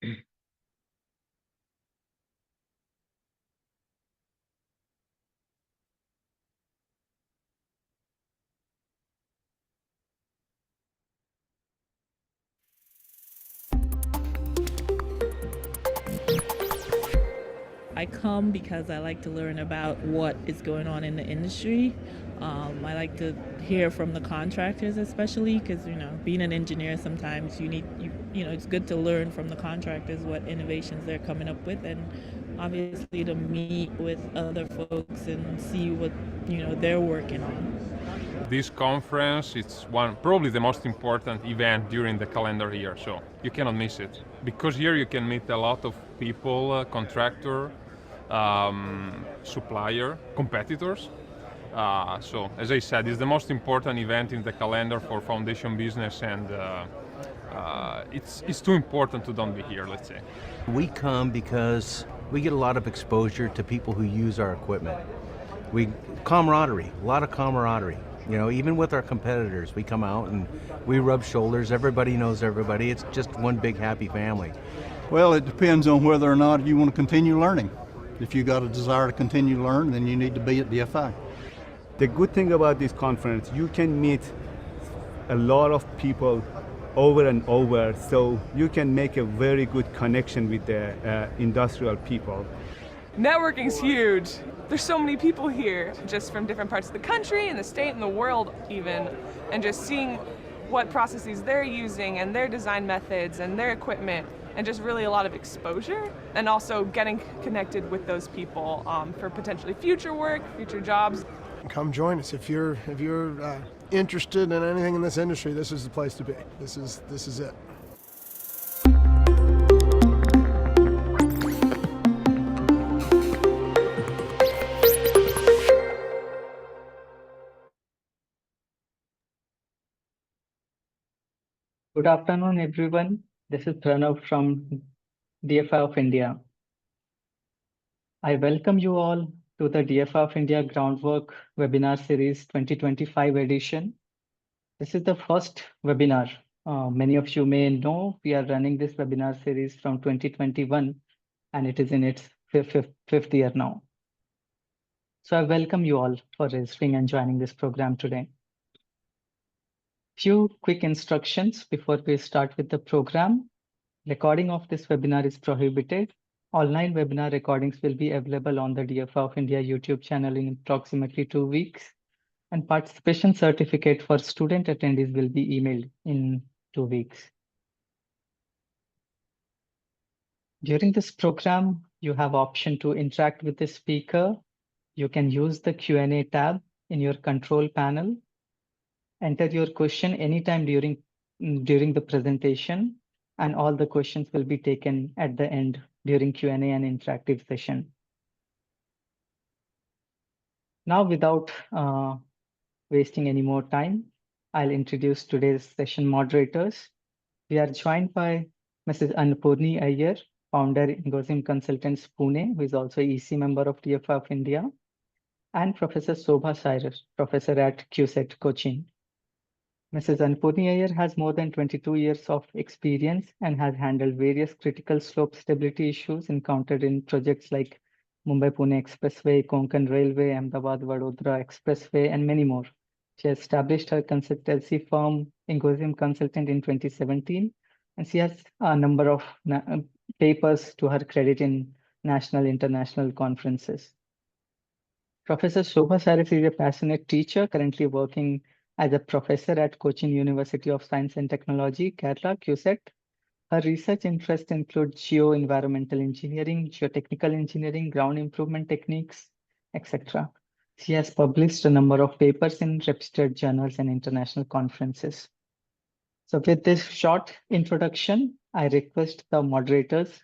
I come because I like to learn about what is going on in the industry. I like to hear from the contractors, especially because being an engineer, sometimes it's good to learn from the contractors what innovations they're coming up with, and obviously to meet with other folks and see what they're working on. This conference, it's probably the most important event during the calendar year, so you cannot miss it. Because here you can meet a lot of people, contractor, supplier, competitors. So, as I said, it's the most important event in the calendar for foundation business, and it's too important to don't be here, let's say. We come because we get a lot of exposure to people who use our equipment. Camaraderie, a lot of camaraderie. Even with our competitors, we come out and we rub shoulders. Everybody knows everybody. It's just one big happy family. Well, it depends on whether or not you want to continue learning. If you got a desire to continue to learn, then you need to be at DFI. The good thing about this conference, you can meet a lot of people over and over, so you can make a very good connection with the industrial people. Networking's huge. There's so many people here, just from different parts of the country and the state and the world even, and just seeing what processes they're using and their design methods and their equipment, and just really a lot of exposure, and also getting connected with those people for potentially future work, future jobs. Come join us if you're interested in anything in this industry. This is the place to be. This is it. Good afternoon, everyone. This is Pranav from DFI of India. I welcome you all to the DFI of India Groundwork Webinar Series 2025 edition. This is the first webinar. Many of you may know we are running this webinar series from 2021, and it is in its fifth year now. So I welcome you all for registering and joining this program today. Few quick instructions before we start with the program. Recording of this webinar is prohibited. Online webinar recordings will be available on the DFI of India YouTube channel in approximately 2 weeks, and participation certificate for student attendees will be emailed in 2 weeks. During this program, you have option to interact with the speaker. You can use the Q&A tab in your control panel. Enter your question anytime during the presentation, and all the questions will be taken at the end during Q&A and interactive session. Now, without wasting any more time, I'll introduce today's session moderators. We are joined by Mrs. Annapurni Iyer, founder Ingozim Consultants Pune, who is also EC member of DFI of India, and Professor Shobha Cyrus, professor at QSET Cochin. Mrs. Annapurni Iyer has more than 22 years of experience and has handled various critical slope stability issues encountered in projects like Mumbai-Pune Expressway, Konkan Railway, Ahmedabad-Vadodara Expressway, and many more. She established her consultancy firm, Ingozim Consultant, in 2017, and she has a number of papers to her credit in national, international conferences. Professor Shobha Cyrus is a passionate teacher, currently working as a professor at Cochin University of Science and Technology, Kerala, QSET. Her research interests include geo-environmental engineering, geotechnical engineering, ground improvement techniques, etc. She has published a number of papers in reputed journals and international conferences. So with this short introduction, I request the moderators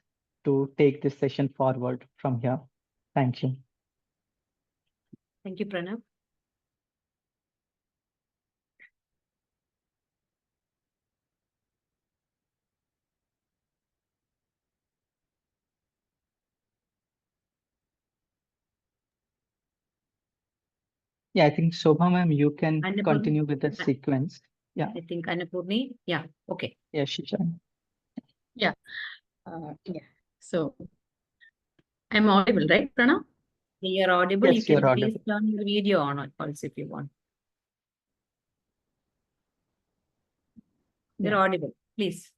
to take this session forward from here. Thank you. Thank you, Pranav. Yeah, I think Shobha ma'am, you can Annapurni, continue with the sequence. Yeah. I think Annapurni. Yeah. Okay. Yeah, she can. Yeah. Yeah. So I'm audible, right, Pranav? You're audible. Yes, You you're can please audible. turn your video on also if you want. You're Yeah. audible, please.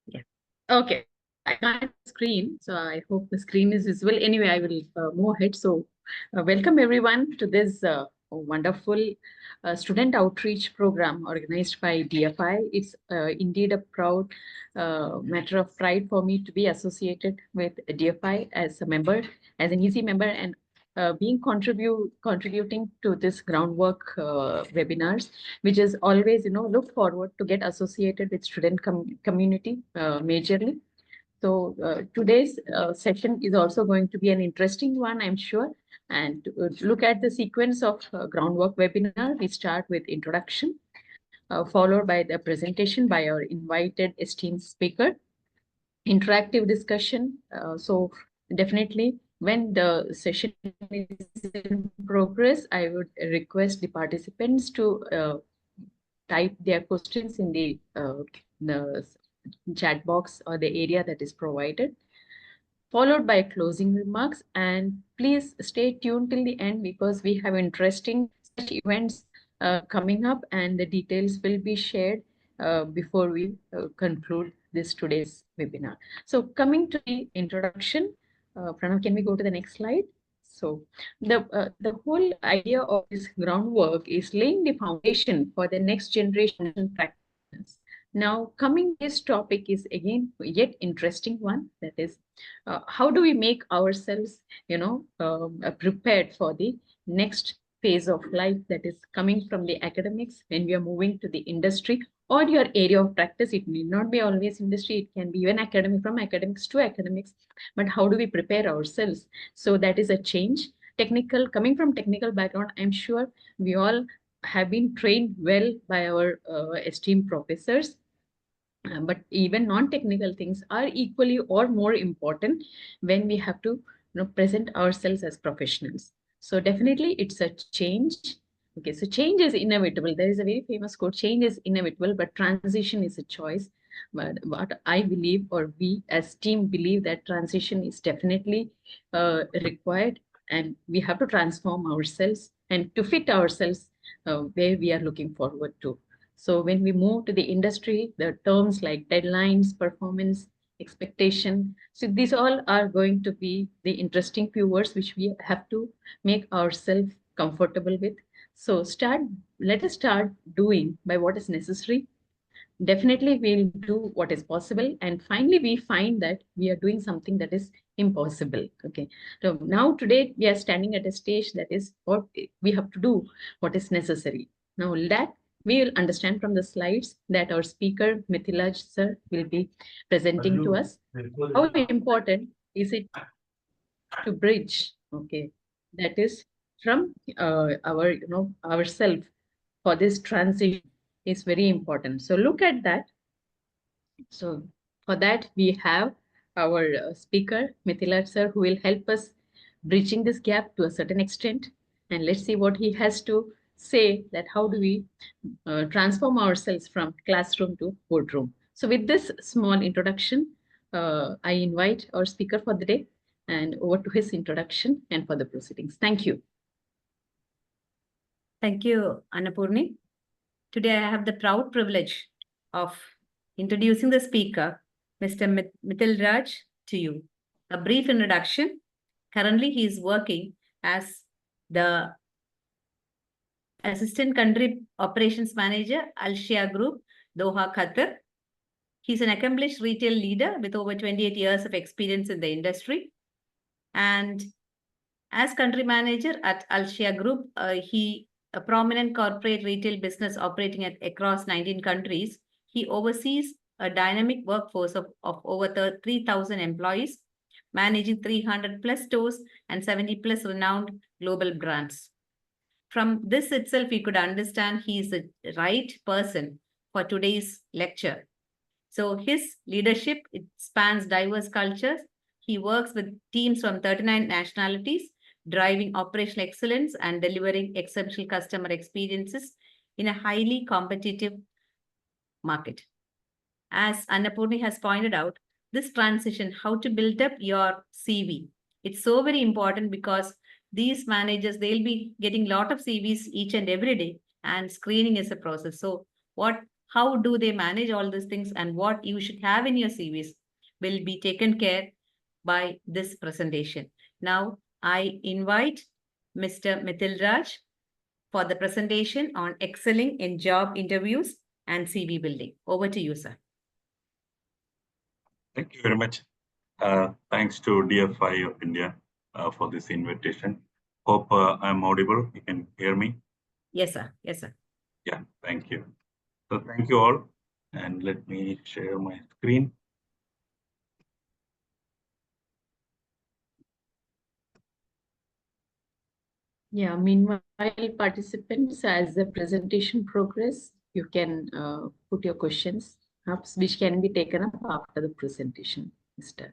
Yeah. Okay. I can't screen, so I hope the screen is visible. Anyway, I will move ahead. So, welcome everyone to this wonderful student outreach program organized by DFI. It's indeed a proud matter of pride for me to be associated with DFI as a member, as an easy member, and being contributing to this groundwork webinars, which is always look forward to get associated with student community majorly. So today's session is also going to be an interesting one, I'm sure. And to look at the sequence of groundwork webinar, we start with introduction, followed by the presentation by our invited esteemed speaker, interactive discussion. So definitely when the session is in progress, I would request the participants to type their questions in the chat box or the area that is provided, followed by closing remarks. And please stay tuned till the end because we have interesting such events coming up, and the details will be shared before we conclude this today's webinar. So coming to the introduction, Pranav, can we go to the next slide? So the whole idea of this groundwork is laying the foundation for the next generation practitioners. Now, coming this topic is again yet interesting one, that is how do we make ourselves prepared for the next phase of life that is coming from the academics when we are moving to the industry or your area of practice. It need not be always industry, it can be even academic, from academics to academics, but how do we prepare ourselves? So that is a change. Technical, coming from technical background, I'm sure we all have been trained well by our esteemed professors. But even non-technical things are equally or more important when we have to present ourselves as professionals. So definitely it's a change. Okay, so change is inevitable. There is a very famous quote, change is inevitable, but transition is a choice. But what I believe, or we as team believe, that transition is definitely required, and we have to transform ourselves and to fit ourselves where we are looking forward to. So when we move to the industry, the terms like deadlines, performance, expectation, so these all are going to be the interesting few words which we have to make ourselves comfortable with. So let us start doing by what is necessary. Definitely we'll do what is possible, and finally we find that we are doing something that is impossible. Okay, so now today we are standing at a stage that is what we have to do, what is necessary. Now that we will understand from the slides that our speaker Methilaj sir will be presenting to us. How important is it to bridge, okay, that is from our ourself for this transition is very important. So look at that. So for that, we have our speaker, Methilaj sir, who will help us bridging this gap to a certain extent. And let's see what he has to say, that how do we transform ourselves from classroom to boardroom. So with this small introduction, I invite our speaker for the day and over to his introduction and for the proceedings. Thank you. Thank you, Annapurni. Today, I have the proud privilege of introducing the speaker, Mr. Methilaj, to you. A brief introduction. Currently, he is working as the Assistant Country Operations Manager, Alshaya Group, Doha, Qatar. He's an accomplished retail leader with over 28 years of experience in the industry. And as country manager at Alshaya Group, he a prominent corporate retail business operating across 19 countries. He oversees a dynamic workforce of over 3,000 employees, managing 300 plus stores and 70 plus renowned global brands. From this itself, we could understand he is the right person for today's lecture. So his leadership, it spans diverse cultures. He works with teams from 39 nationalities, driving operational excellence and delivering exceptional customer experiences in a highly competitive market. as Annapurni has pointed out, this transition, how to build up your CV. It's so very important because these managers, they'll be getting a lot of CVs each and every day, and screening is a process. So how do they manage all these things, and what you should have in your CVs will be taken care by this presentation. Now, I invite Mr. Methilaj for the presentation on excelling in job interviews and CV building. Over to you, sir. Thank you very much. Thanks to DFII of India for this invitation. Hope I'm audible. You can hear me? Yes, sir. Yes, sir. Yeah, thank you. So thank you all. And let me share my screen. Yeah, meanwhile, participants, as the presentation progress, you can put your questions up, which can be taken up after the presentation, Mr.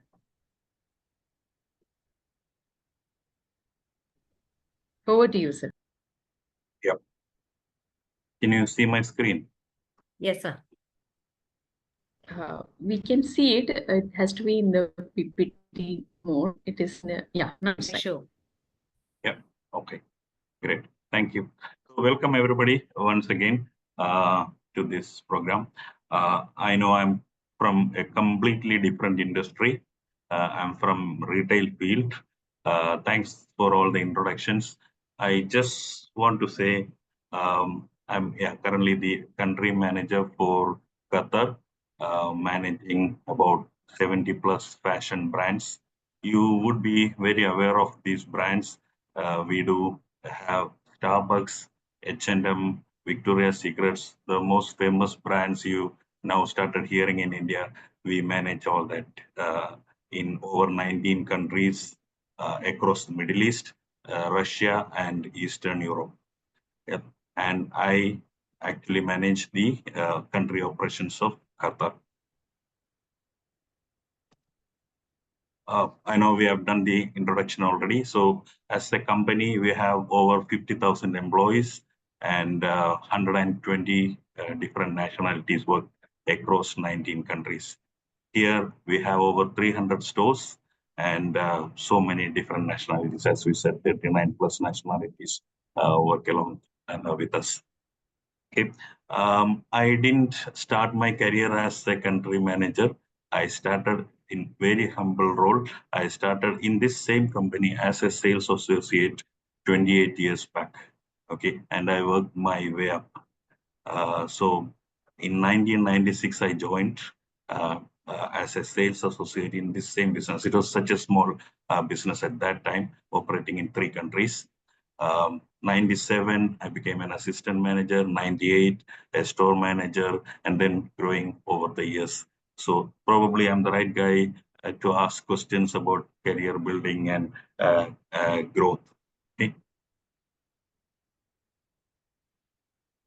Over to you, sir. Yeah. Can you see my screen? Yes, sir. We can see it. It has to be in the PPT mode. It is, yeah, not sure. Yeah, okay, great. Thank you. So welcome everybody once again to this program. I know I'm from a completely different industry. I'm from retail field. Thanks for all the introductions. I just want to say I'm currently the country manager for Qatar, managing about 70 plus fashion brands. You would be very aware of these brands. We do have Starbucks, H&M, Victoria's Secrets, the most famous brands you now started hearing in India. We manage all that in over 19 countries across the Middle East, Russia, and Eastern Europe. Yep. And I actually manage the country operations of Qatar. I know we have done the introduction already. So as a company, we have over 50,000 employees and 120 different nationalities work across 19 countries. Here we have over 300 stores and so many different nationalities. As we said, 39 plus nationalities work along and with us. Okay. I didn't start my career as a country manager. I started in very humble role. I started in this same company as a sales associate 28 years back. Okay, and I worked my way up. So in 1996, I joined as a sales associate in this same business. It was such a small business at that time, operating in 3 countries. 97, I became an assistant manager, 98, a store manager, and then growing over the years. So probably I'm the right guy to ask questions about career building and growth. Okay.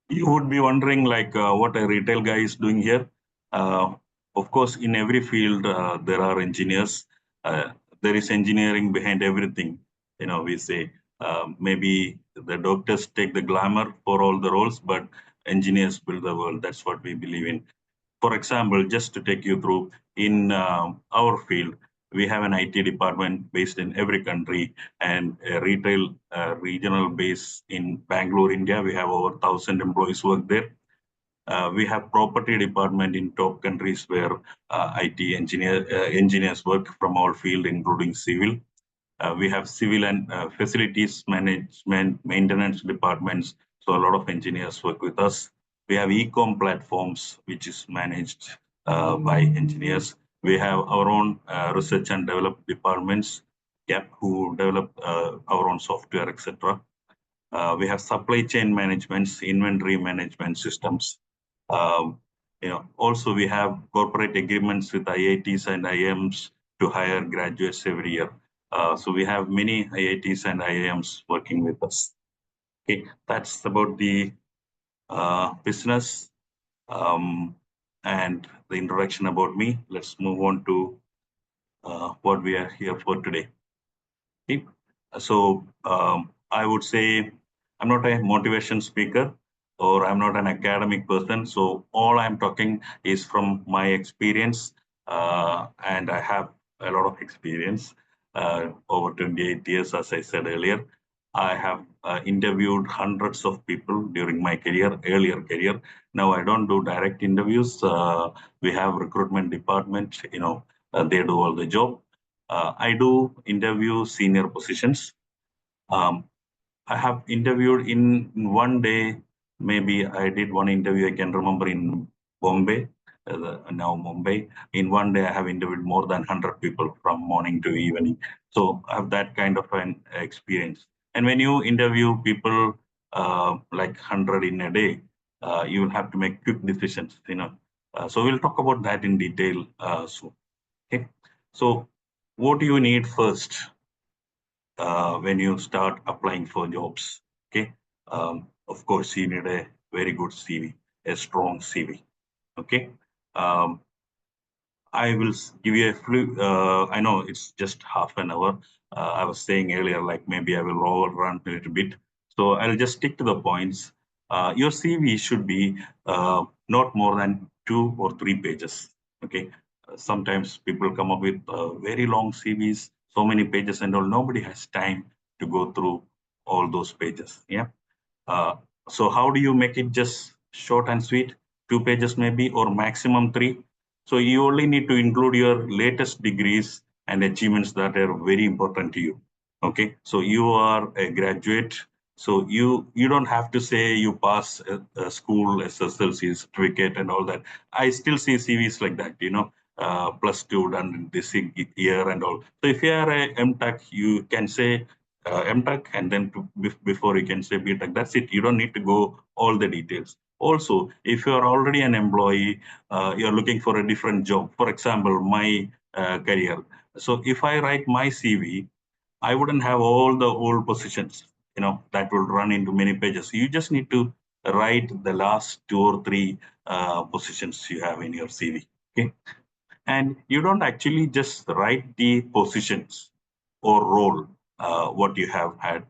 You would be wondering like what a retail guy is doing here. Of course, in every field, there are engineers. There is engineering behind everything. You know, we say maybe the doctors take the glamour for all the roles, but engineers build the world. That's what we believe in. For example, just to take you through, in our field, we have an IT department based in every country and a retail regional base in Bangalore, India. We have over 1,000 employees work there. We have property department in top countries where IT engineers work from our field, including civil. We have civil and facilities management, maintenance departments. So a lot of engineers work with us. We have e-com platforms, which is managed by engineers. We have our own research and development departments, who develop our own software, etc. We have supply chain managements, inventory management systems. Also we have corporate agreements with IITs and IIMs to hire graduates every year. So we have many IITs and IIMs working with us. Okay, that's about the business and the introduction about me. Let's move on to what we are here for today. Okay. So I would say I'm not a motivation speaker. or I'm not an academic person. So all I'm talking is from my experience, and I have a lot of experience over 28 years, as I said earlier. I have interviewed hundreds of people during my career, earlier career. Now I don't do direct interviews. We have recruitment department, they do all the job. I do interview senior positions. Um, I have interviewed in one day. Maybe I did one interview. I can remember in Bombay, now Mumbai. In one day, I have interviewed more than 100 people from morning to evening. So I have that kind of an experience. And when you interview people like 100 in a day, you will have to make quick decisions. So we'll talk about that in detail soon. Okay. So what do you need first when you start applying for jobs? Okay. Of course, you need a very good CV, a strong CV. Okay. Um, I will give you a few. I know it's just half an hour. I was saying earlier, like maybe I will overrun a little bit. So I'll just stick to the points. Your CV should be not more than 2 or 3 pages. Okay. Sometimes people come up with very long CVs, so many pages and all. Nobody has time to go through all those pages. Yeah. Uh, so how do you make it just short and sweet? 2 pages maybe, or maximum 3. So you only need to include your latest degrees and achievements that are very important to you. Okay, so you are a graduate, so you don't have to say you pass a school SSLC certificate and all that. I still see CVs like that, +2 done this year and all. So if you are a MTech, you can say MTech, and then before you can say BTech. That's it. You don't need to go all the details. Also, if you are already an employee, you're looking for a different job. For example, my career. So if I write my CV, I wouldn't have all the old positions, that will run into many pages. You just need to write the last 2 or 3 positions you have in your CV. Okay. And you don't actually just write the positions or role, what you have had.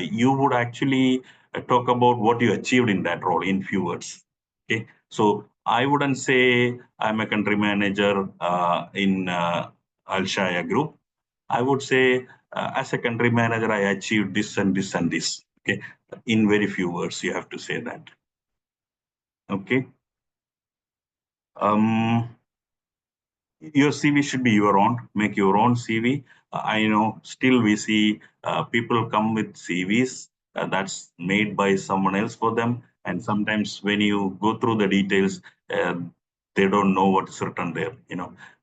You would actually talk about what you achieved in that role in few words. Okay, so I wouldn't say I'm a country manager in Alshaya Group. I would say as a country manager, I achieved this and this and this. Okay, in very few words, you have to say that. Okay. Your CV should be your own. Make your own CV. I know still we see people come with CVs that's made by someone else for them. And sometimes when you go through the details, they don't know what's written there.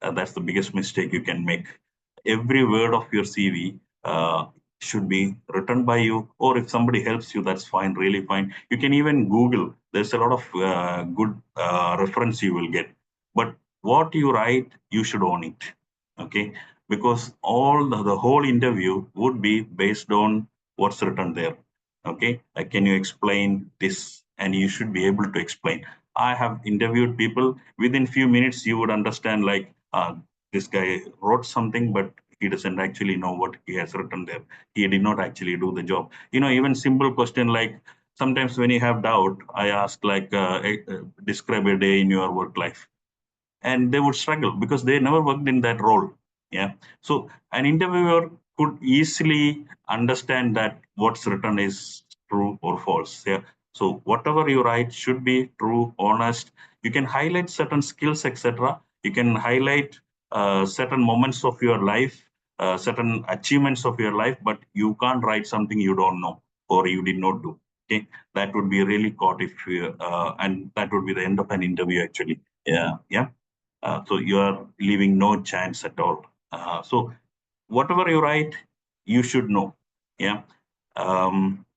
That's the biggest mistake you can make. Every word of your CV should be written by you, or if somebody helps you, that's fine, really fine. You can even Google. There's a lot of good reference you will get. But what you write, you should own it. Okay, because all the whole interview would be based on what's written there. Okay, can you explain this? And you should be able to explain. I have interviewed people. Within few minutes you would understand, like, this guy wrote something, but he doesn't actually know what he has written there. He did not actually do the job. Even simple question like, sometimes when you have doubt, I ask like, describe a day in your work life, and they would struggle because they never worked in that role. Yeah. So an interviewer could easily understand that what's written is true or false. Yeah. So whatever you write should be true, honest. You can highlight certain skills, etc. You can highlight certain moments of your life, certain achievements of your life, but you can't write something you don't know or you did not do. Okay, that would be really caught if you, and that would be the end of an interview actually. Yeah, yeah. So you are leaving no chance at all. So whatever you write, you should know. Yeah.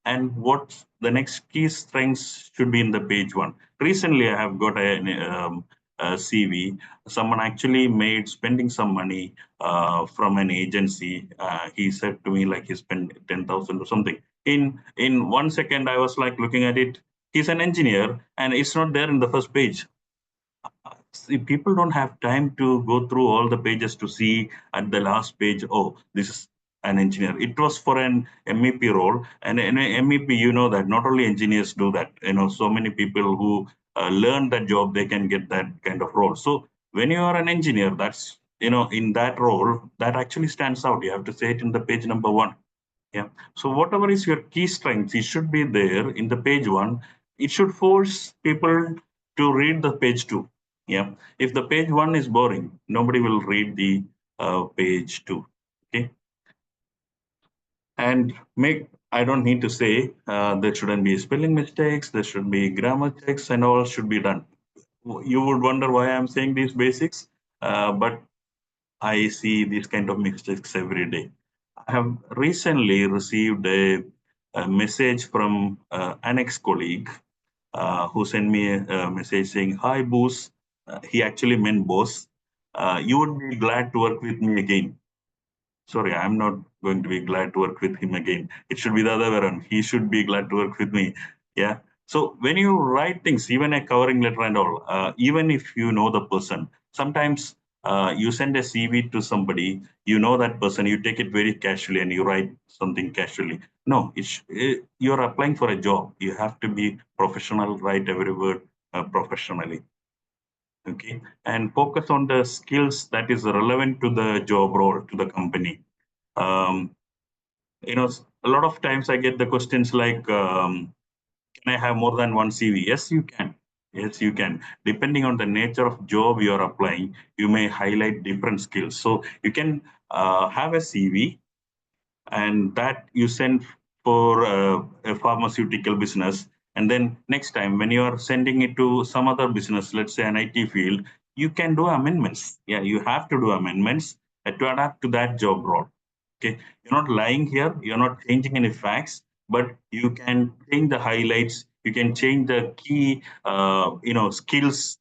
And what the next key strengths should be in the page 1. Recently, I have got a CV. Someone actually made spending some money from an agency. He said to me like he spent 10,000 or something. In 1 second, I was like looking at it. He's an engineer, and it's not there in the first page. See, people don't have time to go through all the pages to see at the last page, oh, this is an engineer. It was for an MEP role, and an MEP, you know that not only engineers do that. So many people who learn that job, they can get that kind of role. So when you are an engineer, that's in that role, that actually stands out. You have to say it in the page number 1. Yeah. So whatever is your key strengths, it should be there in the page 1. It should force people to read the page 2. Yeah. If the page 1 is boring, nobody will read the page 2. Okay. And I don't need to say there shouldn't be spelling mistakes, there should be grammar checks, and all should be done. You would wonder why I'm saying these basics, but I see these kind of mistakes every day. I have recently received a message from an ex-colleague who sent me a message saying, "Hi, boss." He actually meant boss. You would be glad to work with me again. Sorry, I'm not going to be glad to work with him again. It should be the other way around. He should be glad to work with me. Yeah. So when you write things, even a covering letter and all, even if you know the person, sometimes you send a CV to somebody, you know that person, you take it very casually and you write something casually. No, you're applying for a job. You have to be professional, write every word professionally. Okay, and focus on the skills that is relevant to the job role, to the company. um, a lot of times I get the questions like, can I have more than one CV? Yes, you can. Yes, you can. Depending on the nature of job you are applying, you may highlight different skills. So you can have a CV, and that you send for a pharmaceutical business. And then next time when you are sending it to some other business, let's say an IT field, you can do amendments. Yeah, you have to do amendments to adapt to that job role. Okay, you're not lying here, you're not changing any facts, but you can change the highlights, you can change the key skills,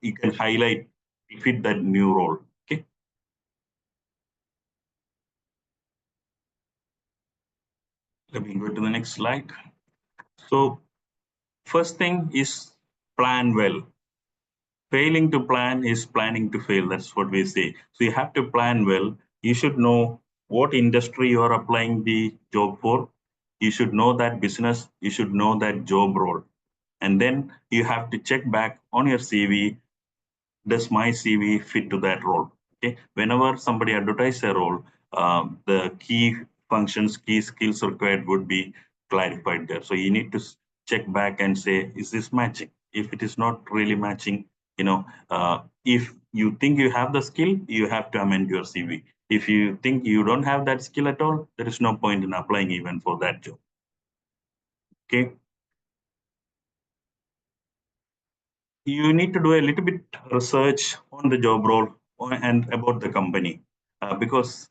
you can highlight to fit that new role. Okay, let me go to the next slide. So first thing is plan well. Failing to plan is planning to fail. That's what we say. So you have to plan well. You should know what industry you are applying the job for. You should know that business. You should know that job role. And then you have to check back on your CV. Does my CV fit to that role? Okay. Whenever somebody advertises a role, the key functions, key skills required would be clarified there. So you need to check back and say, is this matching? If it is not really matching, if you think you have the skill, you have to amend your CV. If you think you don't have that skill at all, there is no point in applying even for that job. Okay. You need to do a little bit research on the job role and about the company, because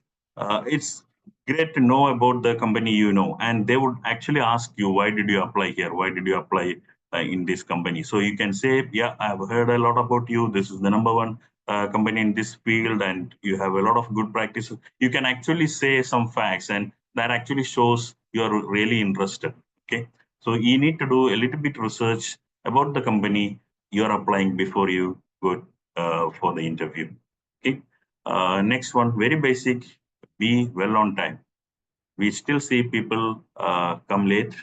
it's great to know about the company, and they would actually ask you, why did you apply here? Why did you apply in this company? So you can say, yeah, I've heard a lot about you. This is the number one company in this field, and you have a lot of good practices. You can actually say some facts, and that actually shows you're really interested. Okay. So you need to do a little bit research about the company you're applying before you go for the interview. Okay. Next one, very basic, be well on time. We still see people come late.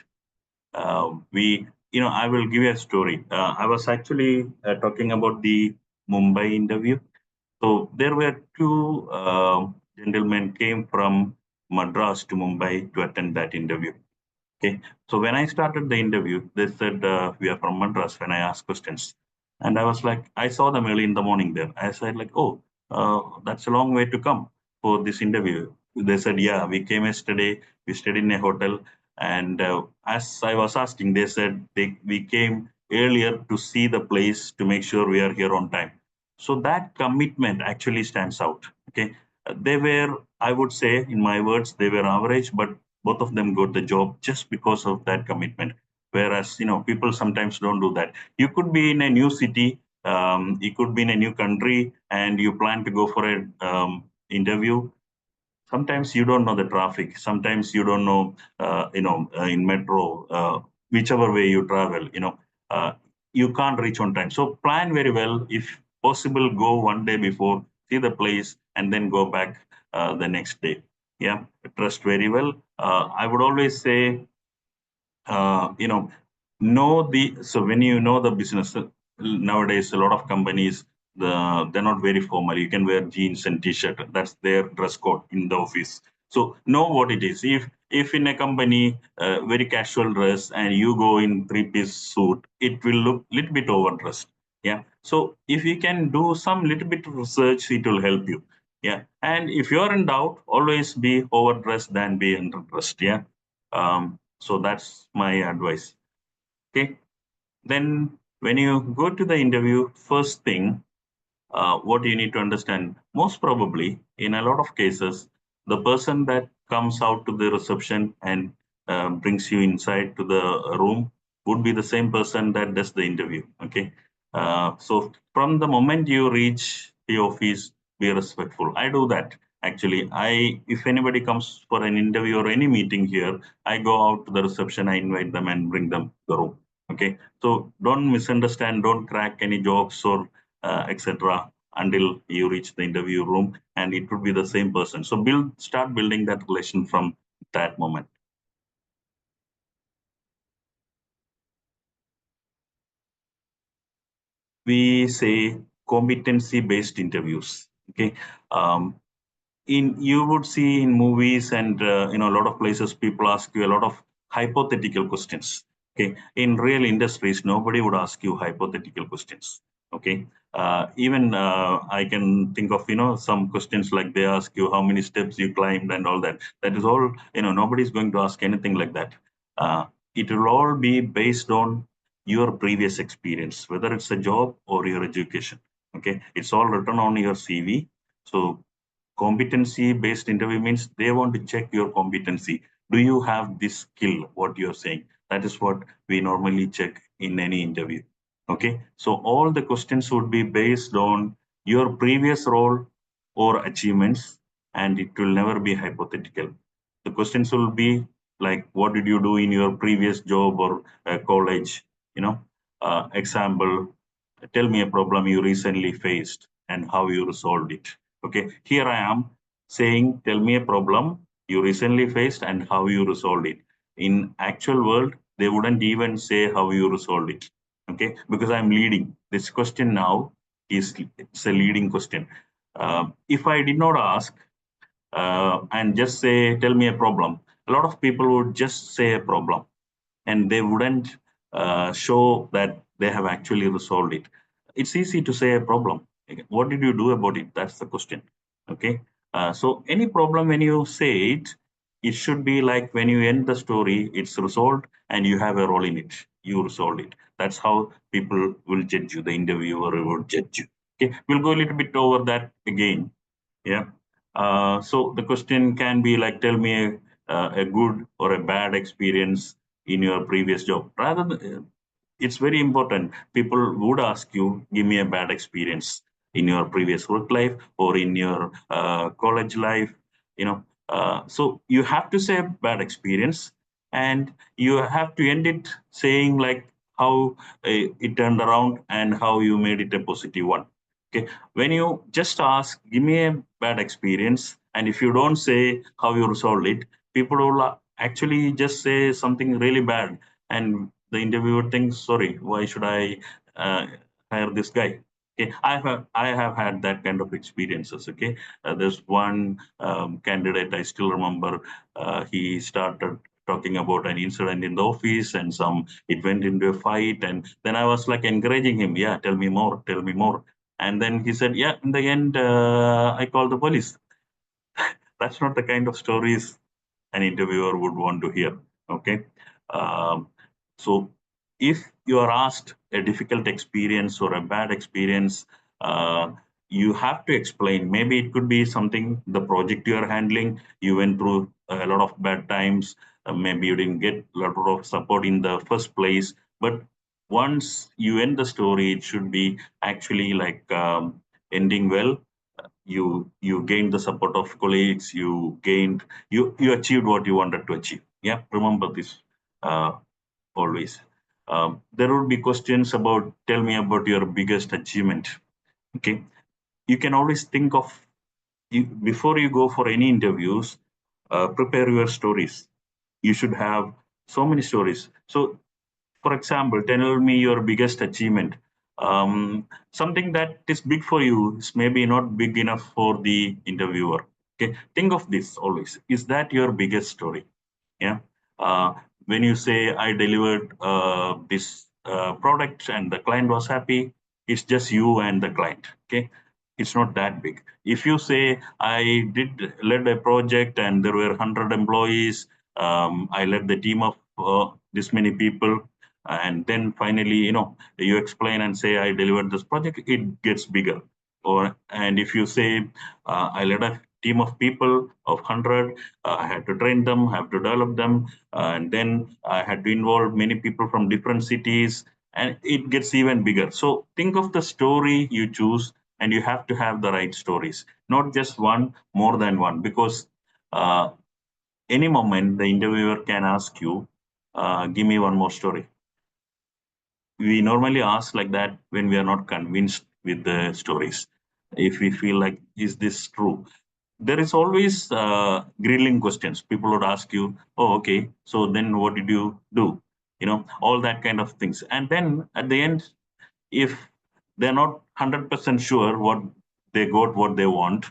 I will give you a story. I was actually talking about the Mumbai interview. So there were two gentlemen came from Madras to Mumbai to attend that interview. Okay. So when I started the interview, they said, we are from Madras when I asked questions. And I was like, I saw them early in the morning there. I said like, oh, that's a long way to come for this interview. They said, yeah, we came yesterday, we stayed in a hotel. And as I was asking, they said we came earlier to see the place to make sure we are here on time. So that commitment actually stands out. Okay. They were, I would say, in my words, they were average, but both of them got the job just because of that commitment. Whereas, people sometimes don't do that. You could be in a new city, you could be in a new country, and you plan to go for an interview. Sometimes you don't know the traffic. Sometimes you don't know, in metro, whichever way you travel, you can't reach on time. So plan very well. If possible, go one day before, see the place, and then go back the next day. Yeah, trust very well. I would always say, you know the so when you know the business nowadays, a lot of companies, they're not very formal. You can wear jeans and t-shirt. That's their dress code in the office. So know what it is. If in a company, very casual dress, and you go in three-piece suit, it will look little bit overdressed. Yeah. So if you can do some little bit of research, it will help you. Yeah. And if you're in doubt, always be overdressed than be underdressed. Yeah. So that's my advice. Okay. Then when you go to the interview, first thing, what you need to understand, most probably in a lot of cases, the person that comes out to the reception and brings you inside to the room would be the same person that does the interview. Okay. So from the moment you reach the office, be respectful. I do that. Actually, if anybody comes for an interview or any meeting here, I go out to the reception, I invite them and bring them to the room. Okay. So don't misunderstand, don't crack any jokes or etc. until you reach the interview room, and it would be the same person. So start building that relation from that moment. We say competency-based interviews. Okay. Um, in you would see in movies and a lot of places, people ask you a lot of hypothetical questions. Okay. In real industries, nobody would ask you hypothetical questions. Okay. Even I can think of some questions like they ask you how many steps you climbed and all that. That is all. Nobody's going to ask anything like that. uh, it will all be based on your previous experience, whether it's a job or your education. Okay. It's all written on your CV. So competency based interview means they want to check your competency. Do you have this skill, what you're saying? That is what we normally check in any interview. Okay. So all the questions would be based on your previous role or achievements, and it will never be hypothetical. The questions will be like, what did you do in your previous job or college? Example, tell me a problem you recently faced and how you resolved it. Okay, here I am saying, tell me a problem you recently faced and how you resolved it. In actual world, they wouldn't even say how you resolved it. Okay, because I'm leading. This question now it's a leading question. If I did not ask and just say, tell me a problem, a lot of people would just say a problem, and they wouldn't show that they have actually resolved it. It's easy to say a problem. What did you do about it? That's the question. Okay. So any problem, when you say it, it should be like when you end the story, it's resolved and you have a role in it. You resolved it. That's how people will judge you. The interviewer will judge you. Okay. We'll go a little bit over that again. Yeah. So the question can be like, tell me a good or a bad experience in your previous job. Rather than, it's very important. People would ask you, give me a bad experience in your previous work life or in your college life. So you have to say bad experience, and you have to end it saying like how it turned around and how you made it a positive one. Okay. When you just ask, give me a bad experience, and if you don't say how you resolved it, people will actually just say something really bad, and the interviewer thinks, sorry, why should I uh, hire this guy? Okay, I have had that kind of experiences. Okay, there's one candidate I still remember. He started talking about an incident in the office, and it went into a fight, and then I was like encouraging him. Yeah, tell me more. And then he said, yeah, in the end, I called the police. That's not the kind of stories an interviewer would want to hear. Okay. Um, so if you are asked a difficult experience or a bad experience, you have to explain. Maybe it could be something, the project you are handling, you went through a lot of bad times. Maybe you didn't get a lot of support in the first place. But once you end the story, it should be actually like ending well. You gained the support of colleagues. You achieved what you wanted to achieve. Yeah, remember this always. There would be questions about, tell me about your biggest achievement. Okay, you can always think of, before you go for any interviews, prepare your stories. You should have so many stories. So, for example, tell me your biggest achievement. Something that is big for you is maybe not big enough for the interviewer. Okay, think of this always. Is that your biggest story? Yeah. Uh, when you say I delivered this product and the client was happy, it's just you and the client. Okay, it's not that big. If you say I did led a project and there were 100 employees, I led the team of this many people, and then finally, you explain and say I delivered this project, it gets bigger. Or and if you say I led a team of people of 100, I had to train them, have to develop them, and then I had to involve many people from different cities, and it gets even bigger. So think of the story you choose, and you have to have the right stories, not just one, more than one, because uh, any moment the interviewer can ask you, give me one more story. We normally ask like that when we are not convinced with the stories. If we feel like, is this true? There is always grilling questions. People would ask you, oh, okay, so then what did you do? All that kind of things. And then at the end, if they're not 100% sure they got what they want,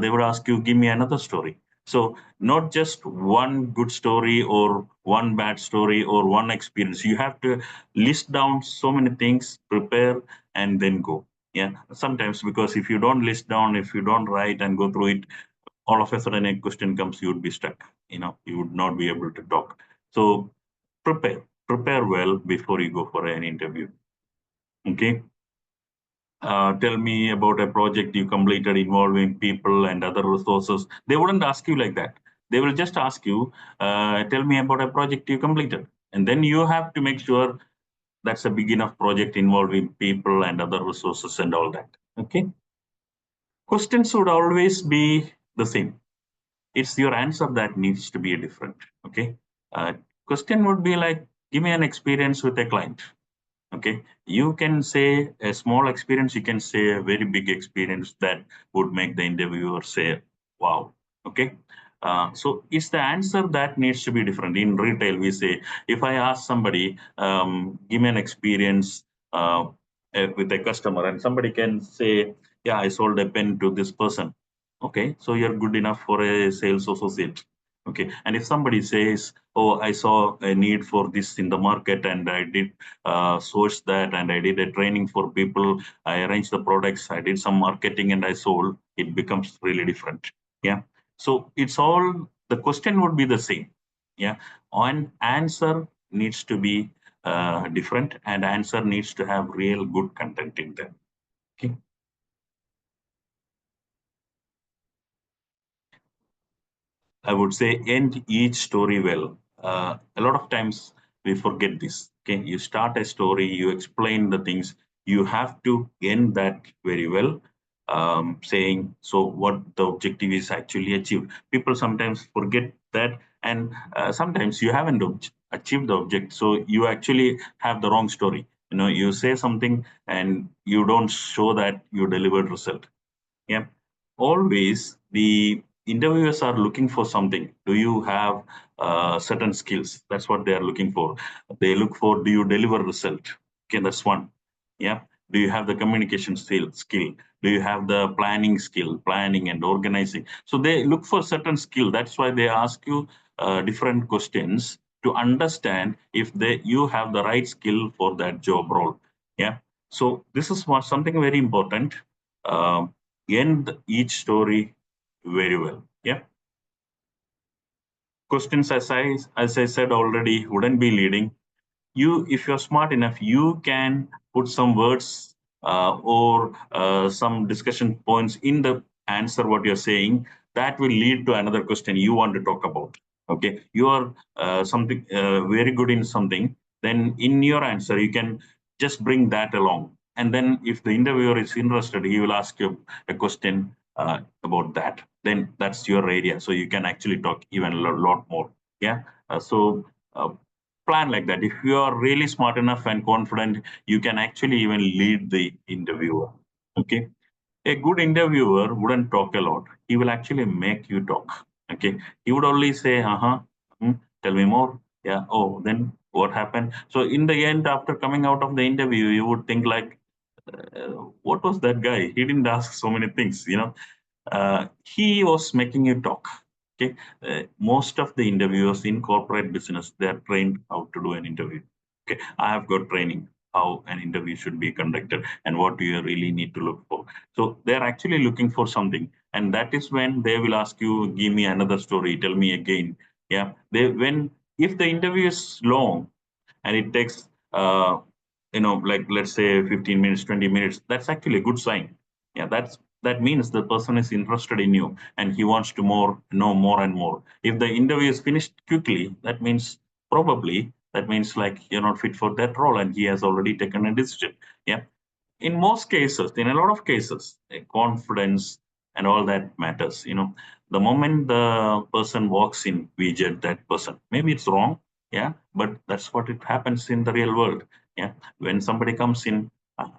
they would ask you, give me another story. So not just one good story or one bad story or one experience. You have to list down so many things, prepare, and then go. Yeah, sometimes, because if you don't list down, if you don't write and go through it, all of a sudden a question comes, you would be stuck. You would not be able to talk. So prepare well before you go for an interview. Okay. Tell me about a project you completed involving people and other resources. They wouldn't ask you like that. They will just ask you, tell me about a project you completed. And then you have to make sure that's a big enough project involving people and other resources and all that. Okay. Questions would always be the same. It's your answer that needs to be different. Okay. Uh, Question would be like, give me an experience with a client. Okay, you can say a small experience, you can say a very big experience that would make the interviewer say, wow. Okay, so it's the answer that needs to be different. In retail, we say, if I ask somebody, give me an experience with a customer, and somebody can say, yeah, I sold a pen to this person. Okay, so you're good enough for a sales associate. Okay, and if somebody says, oh, I saw a need for this in the market and I did source that, and I did a training for people, I arranged the products, I did some marketing and I sold, it becomes really different. Yeah, so it's all, the question would be the same. Yeah, on answer needs to be different, and answer needs to have real good content in them. Okay. I would say end each story well. A lot of times we forget this. Okay, you start a story, you explain the things, you have to end that very well, saying so what the objective is actually achieved. People sometimes forget that, and sometimes you haven't achieved the object, so you actually have the wrong story. You say something and you don't show that you delivered result. Yeah. Always the interviewers are looking for something. Do you have certain skills? That's what they are looking for. They look for, do you deliver result? Okay, that's one. Yeah. Do you have the communication skill? Do you have the planning skill, planning and organizing? So they look for certain skill. That's why they ask you different questions to understand if you have the right skill for that job role. Yeah. So this is something very important. Um, End each story very well. Yeah. Questions, as I said already, wouldn't be leading. If you're smart enough, you can put some words or some discussion points in the answer what you're saying that will lead to another question you want to talk about. Okay, you are something very good in something, then in your answer you can just bring that along, and then if the interviewer is interested, he will ask you a question about that. Then that's your area, so you can actually talk even a lot more. Yeah. So plan like that. If you are really smart enough and confident, you can actually even lead the interviewer. Okay. A good interviewer wouldn't talk a lot. He will actually make you talk. Okay, he would only say, tell me more. Yeah. Oh, then what happened? So in the end, after coming out of the interview, you would think like, what was that guy? He didn't ask so many things, he was making you talk. Okay, most of the interviewers in corporate business, they are trained how to do an interview. Okay, I have got training how an interview should be conducted and what do you really need to look for. So they are actually looking for something, and that is when they will ask you, give me another story, tell me again. Yeah, they when if the interview is long and it takes like let's say 15 minutes, 20 minutes, that's actually a good sign. Yeah, that means the person is interested in you and he wants to know more and more. If the interview is finished quickly, that means like you're not fit for that role and he has already taken a decision. Yeah, in most cases, in a lot of cases, confidence and all that matters. The moment the person walks in, we judge that person. Maybe it's wrong, yeah, but that's what it happens in the real world. Yeah, when somebody comes in,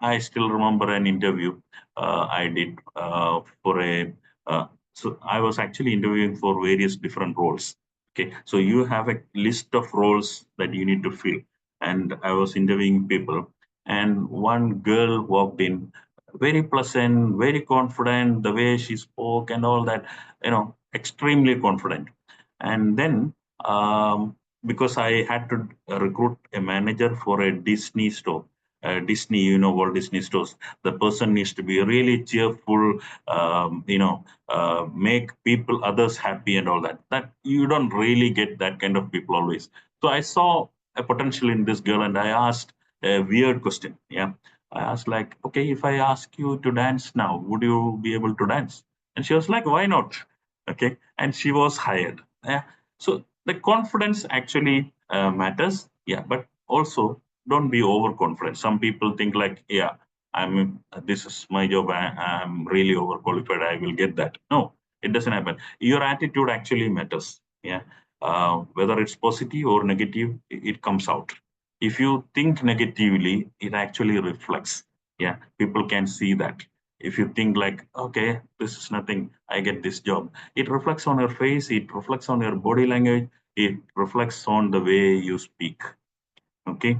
I still remember an interview I did for a. So I was actually interviewing for various different roles. Okay, so you have a list of roles that you need to fill, and I was interviewing people and one girl walked in, very pleasant, very confident, the way she spoke and all that, extremely confident. And then because I had to recruit a manager for a Disney store, Disney, Walt Disney stores, the person needs to be really cheerful, make people, others happy and all that. That you don't really get that kind of people always. So I saw a potential in this girl and I asked a weird question. Yeah. I asked like, okay, if I ask you to dance now, would you be able to dance? And she was like, why not? Okay. And she was hired. Yeah. So the confidence actually matters. Yeah. But also don't be overconfident. Some people think like, yeah, this is my job. I'm really overqualified. I will get that. No, it doesn't happen. Your attitude actually matters. Yeah. Whether it's positive or negative, it comes out. If you think negatively, it actually reflects. Yeah, people can see that. If you think like, okay, this is nothing, I get this job, it reflects on your face, it reflects on your body language, it reflects on the way you speak. Okay,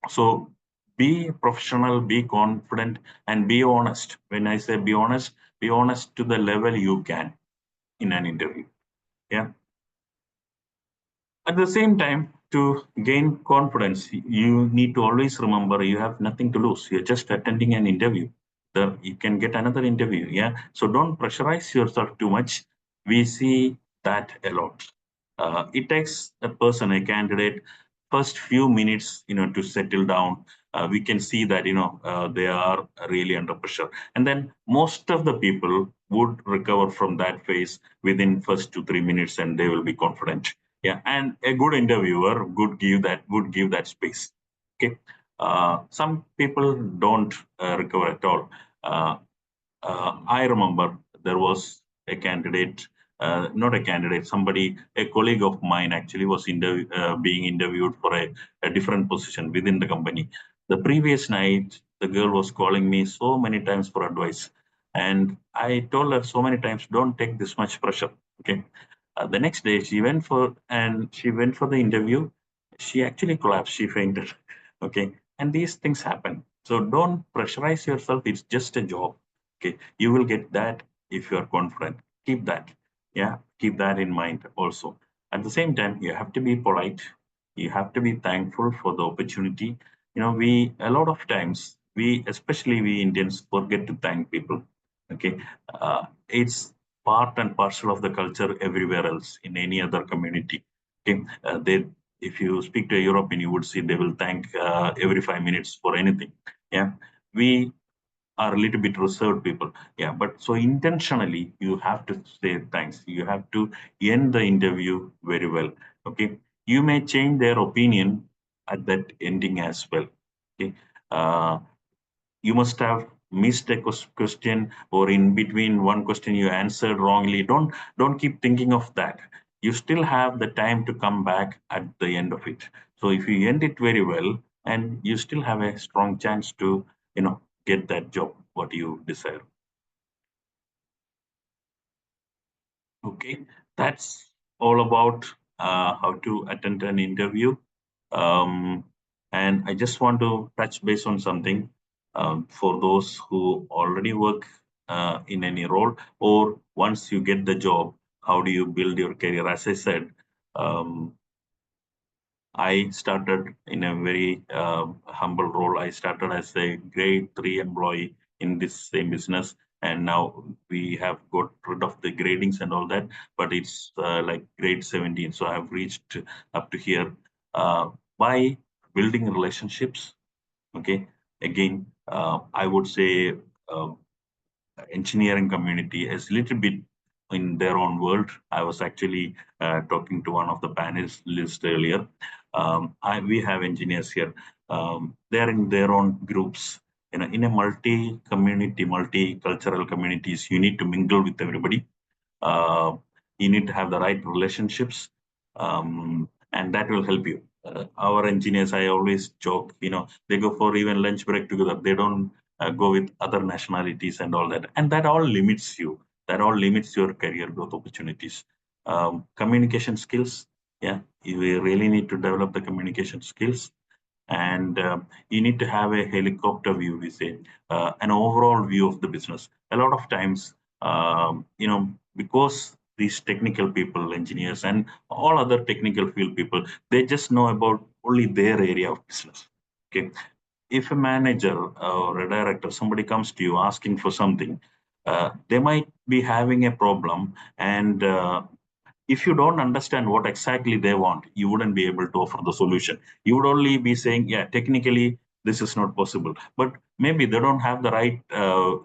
so be professional, be confident, and be honest. When I say be honest to the level you can in an interview. Yeah. At the same time, to gain confidence, you need to always remember you have nothing to lose. You're just attending an interview. You can get another interview. Yeah. So don't pressurize yourself too much. We see that a lot. It takes a person, a candidate, first few minutes, to settle down. We can see that, they are really under pressure. And then most of the people would recover from that phase within first 2-3 minutes and they will be confident. Yeah, and a good interviewer would give that space. Okay, some people don't recover at all. Uh, I remember there was a candidate, not a candidate, somebody, a colleague of mine actually was being interviewed for a different position within the company. The previous night, the girl was calling me so many times for advice, and I told her so many times, don't take this much pressure. Okay, the next day she went for the interview. She actually collapsed. She fainted. Okay, and these things happen. So don't pressurize yourself. It's just a job. Okay, you will get that if you are confident. Keep that. Yeah, keep that in mind also. At the same time, you have to be polite. You have to be thankful for the opportunity. We a lot of times especially we Indians forget to thank people. Okay, it's part and parcel of the culture everywhere else in any other community. Okay, if you speak to a European, you would see they will thank every 5 minutes for anything. Yeah, we are a little bit reserved people. Yeah, but so intentionally you have to say thanks. You have to end the interview very well. Okay, you may change their opinion at that ending as well. Okay, uh, you must have missed a question, or in between one question you answered wrongly. Don't keep thinking of that. You still have the time to come back at the end of it. So if you end it very well, and you still have a strong chance to get that job what you desire. Okay, that's all about how to attend an interview. Um, and I just want to touch base on something for those who already work in any role, or once you get the job, how do you build your career? As I said, um, I started in a very humble role. I started as a grade 3 employee in this same business, and now we have got rid of the gradings and all that, but it's like grade 17. So I've reached up to here by building relationships. Okay, again, I would say engineering community is a little bit in their own world. I was actually talking to one of the panelists earlier. We have engineers here. They're in their own groups. In a multi-community, multicultural communities, you need to mingle with everybody. Uh, you need to have the right relationships, and that will help you. Our engineers, I always joke, they go for even lunch break together. They don't go with other nationalities and all that. And that all limits you. That all limits your career growth opportunities. Communication skills, yeah, you really need to develop the communication skills. And you need to have a helicopter view, we say, an overall view of the business. A lot of times, because these technical people, engineers, and all other technical field people, they just know about only their area of business. Okay, if a manager or a director, somebody comes to you asking for something, they might be having a problem, and if you don't understand what exactly they want, you wouldn't be able to offer the solution. You would only be saying, yeah, technically, this is not possible. But maybe they don't have the right,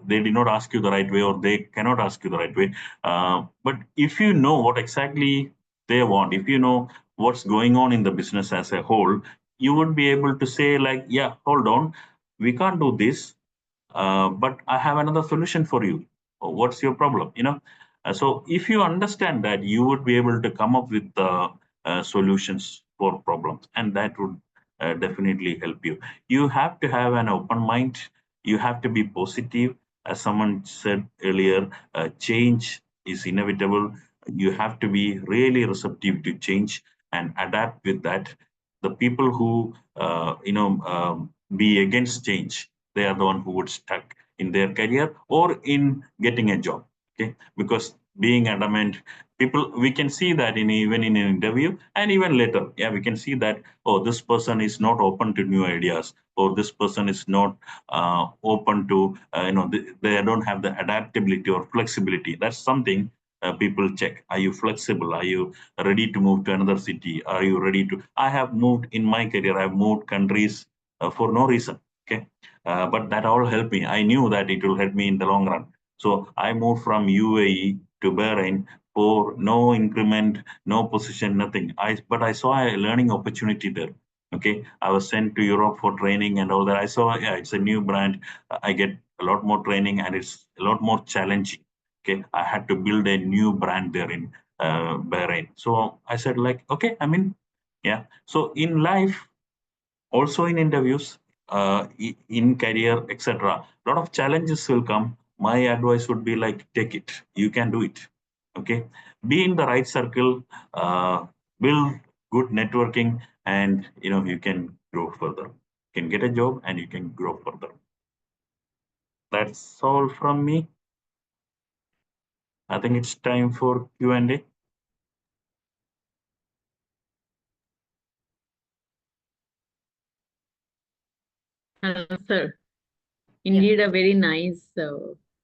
they did not ask you the right way, or they cannot ask you the right way. But if you know what exactly they want, if you know what's going on in the business as a whole, you would be able to say, like, yeah, hold on, we can't do this, but I have another solution for you. What's your problem? So if you understand that, you would be able to come up with solutions for problems, and that would definitely help you. You have to have an open mind. You have to be positive. As someone said earlier, change is inevitable. You have to be really receptive to change and adapt with that. The people who be against change, they are the one who would stuck in their career or in getting a job. Okay, because being adamant, people, we can see that even in an interview, and even later, yeah, we can see that, oh, this person is not open to new ideas, or this person is not open to they don't have the adaptability or flexibility. That's something people check. Are you flexible? Are you ready to move to another city? Are you ready to? I have moved in my career, I've moved countries for no reason. Okay, but that all helped me. I knew that it will help me in the long run. So I moved from UAE to Bahrain for no increment, no position, nothing. But I saw a learning opportunity there. Okay, I was sent to Europe for training and all that. I saw, yeah, it's a new brand. I get a lot more training, and it's a lot more challenging. Okay, I had to build a new brand there in Bahrain. So I said, like, okay, yeah. So in life, also in interviews, in career, etc., a lot of challenges will come. My advice would be, like, take it. You can do it. Okay, be in the right circle, build good networking, and you can grow further. You can get a job and you can grow further. That's all from me. I think it's time for Q&A. Sir, indeed a very nice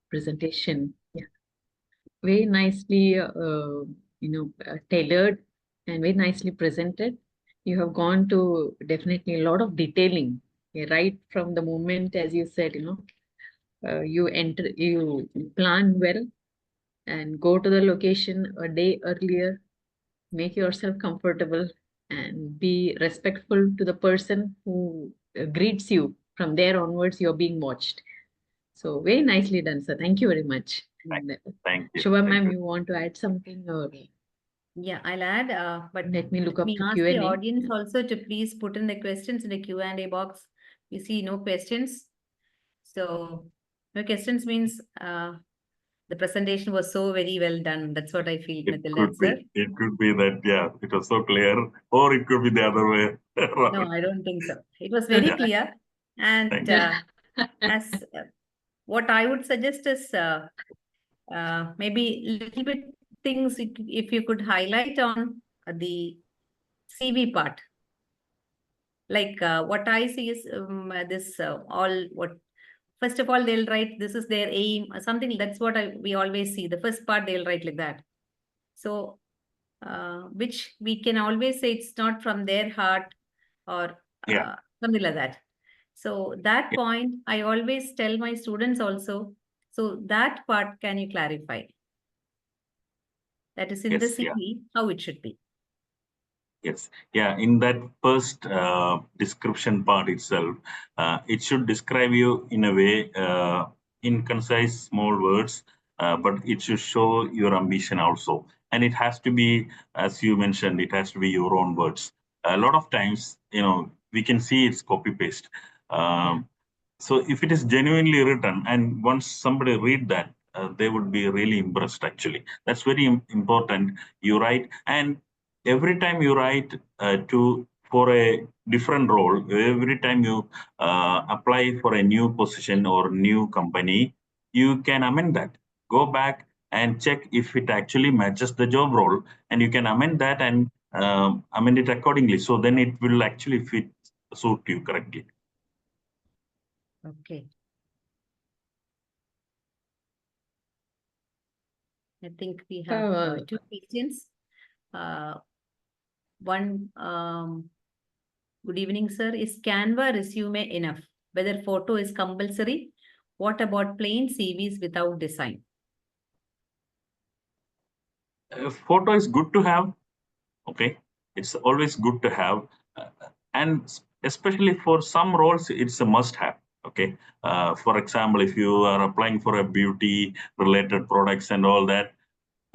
presentation. Yeah, very nicely, tailored and very nicely presented. You have gone to definitely a lot of detailing, right from the moment, as you said, you plan well and go to the location a day earlier, make yourself comfortable, and be respectful to the person who greets you. From there onwards, you're being watched. So very nicely done, sir. Thank you very much. Thank you. Shubha ma'am, you want to add something? Or yeah, I'll add, but let me look up me to ask Q&A. the audience also to please put in the questions in the Q&A box. You see no questions. So no questions means the presentation was so very well done. That's what I feel, It Methilaj, could sir. be. It could be that, yeah, it was so clear, or it could be the other way around. No, I don't think so. It was very Yeah. clear. And Thank you. as what I would suggest is maybe little bit things if you could highlight on the CV part. Like what I see is this all what first of all they'll write this is their aim something that's what we always see. The first part they'll write like that. So which we can always say it's not from their heart or Yeah. something like that. So that Yeah. point I always tell my students also. So that part can you clarify? That is in the Yes. Yeah. CV, how it should be. Yes. Yeah. In that first description part itself, it should describe you in a way, in concise, small words, but it should show your ambition also. And it has to be, as you mentioned, it has to be your own words. A lot of times, we can see it's copy paste. So if it is genuinely written, and once somebody read that, they would be really impressed. Actually, that's very important. You write, and every time you write for a different role, every time you apply for a new position or new company, you can amend that. Go back and check if it actually matches the job role, and you can amend that and amend it accordingly. So then it will actually suit you correctly. Okay. I think we have two questions. One, good evening, sir. Is Canva resume enough? Whether photo is compulsory? What about plain CVs without design? Photo is good to have. Okay, it's always good to have, and especially for some roles, it's a must-have. Okay, for example, if you are applying for a beauty-related products and all that,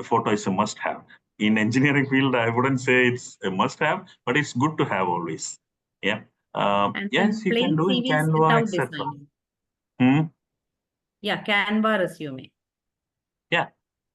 photo is a must-have. In engineering field, I wouldn't say it's a must-have, but it's good to have always. Yeah. And Yes, you can plain do in CVs Canva, without etc. design. Yeah, Canva resume. Yeah,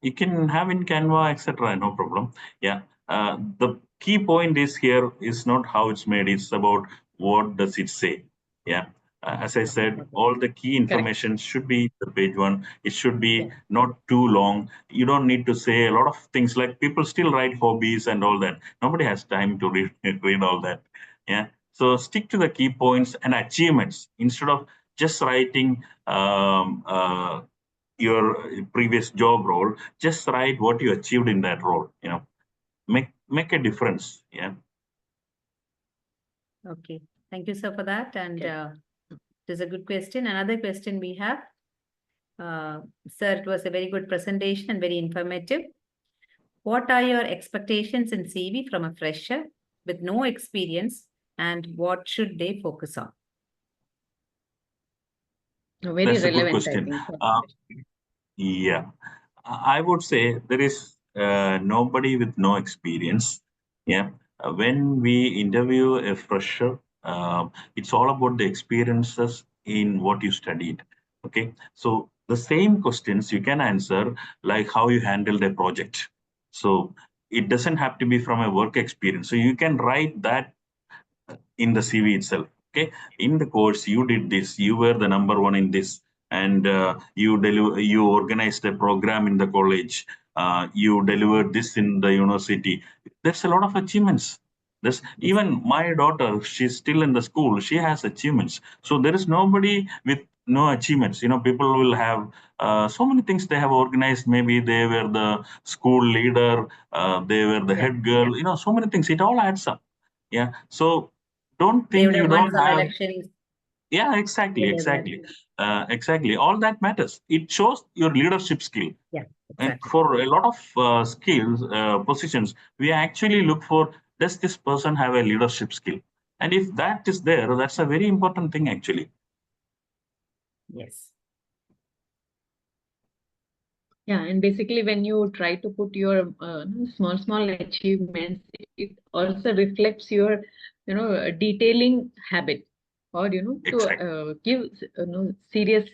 you can have in Canva, etc. No problem. Yeah, the key point is here is not how it's made; it's about what does it say. Yeah, as I said, all the key information should be the page one. It should be not too long. You don't need to say a lot of things like people still write hobbies and all that. Nobody has time to read all that. Yeah, so stick to the key points and achievements instead of just writing your previous job role. Just write what you achieved in that role. Make a difference. Yeah. Okay, thank you, sir, for that. And it is a good question. Another question we have, sir, it was a very good presentation and very informative. What are your expectations in CV from a fresher with no experience, and what should they focus on? Very That's relevant, a good question. Yeah, I would say there is nobody with no experience. Yeah, when we interview a fresher, it's all about the experiences in what you studied. Okay, so the same questions you can answer, like how you handled a project. So it doesn't have to be from a work experience. So you can write that in the CV itself. Okay, in the course you did this, you were the number one in this, and you organized a program in the college. You delivered this in the university. There's a lot of achievements. There's even my daughter. She's still in the school. She has achievements. So there is nobody with no achievements. People will have so many things they have organized. Maybe they were the school leader. They were the head girl. So many things. It all adds up. Yeah. So don't They think would you have won don't some have. elections. Yeah, exactly. Exactly. All that matters. It shows your leadership skill. Yeah, And exactly. for a lot of skills, positions, we actually look for, does this person have a leadership skill? And if that is there, that's a very important thing actually. Yes. Yeah, and basically when you try to put your small achievements, it also reflects your detailing habit, or Exactly. to give serious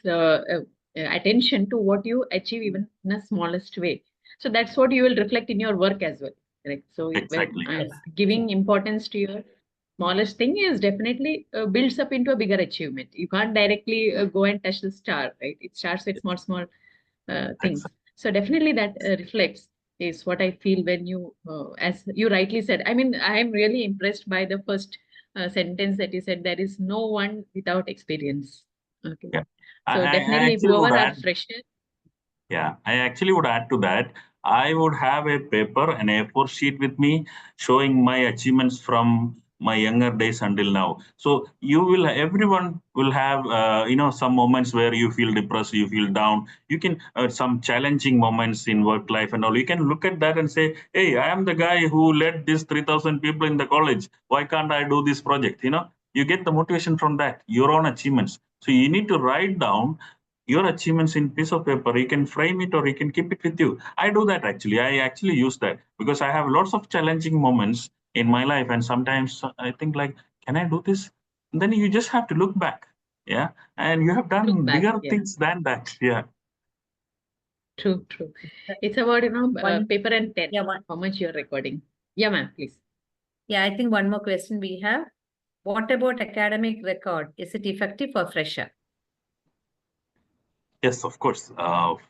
attention to what you achieve even in a smallest way. So that's what you will reflect in your work as well. Correct. So Exactly. when giving importance to your smallest thing is definitely builds up into a bigger achievement. You can't directly go and touch the star, right? It starts with small things. Exactly. So definitely that reflects is what I feel when you, as you rightly said. I mean, I am really impressed by the first sentence that you said. There is no one without experience. Okay. Yeah. So I definitely, actually would whoever are add. fresher. Yeah, I actually would add to that. I would have a paper, an A4 sheet with me showing my achievements from my younger days until now. So everyone will have, some moments where you feel depressed, you feel down. You can, some challenging moments in work life and all. You can look at that and say, hey, I am the guy who led these 3,000 people in the college. Why can't I do this project? You get the motivation from that, your own achievements. So you need to write down your achievements in piece of paper. You can frame it or you can keep it with you. I do that actually. I actually use that because I have lots of challenging moments in my life, and sometimes I think like, can I do this? And then you just have to look back. Yeah. And you have Look done back, bigger yeah. things than that. Yeah. True. It's about, paper and pen. Yeah, How much you're recording. Yeah, ma'am, please. yeah, I think one more question we have. What about academic record? Is it effective for fresher? Yes, of course.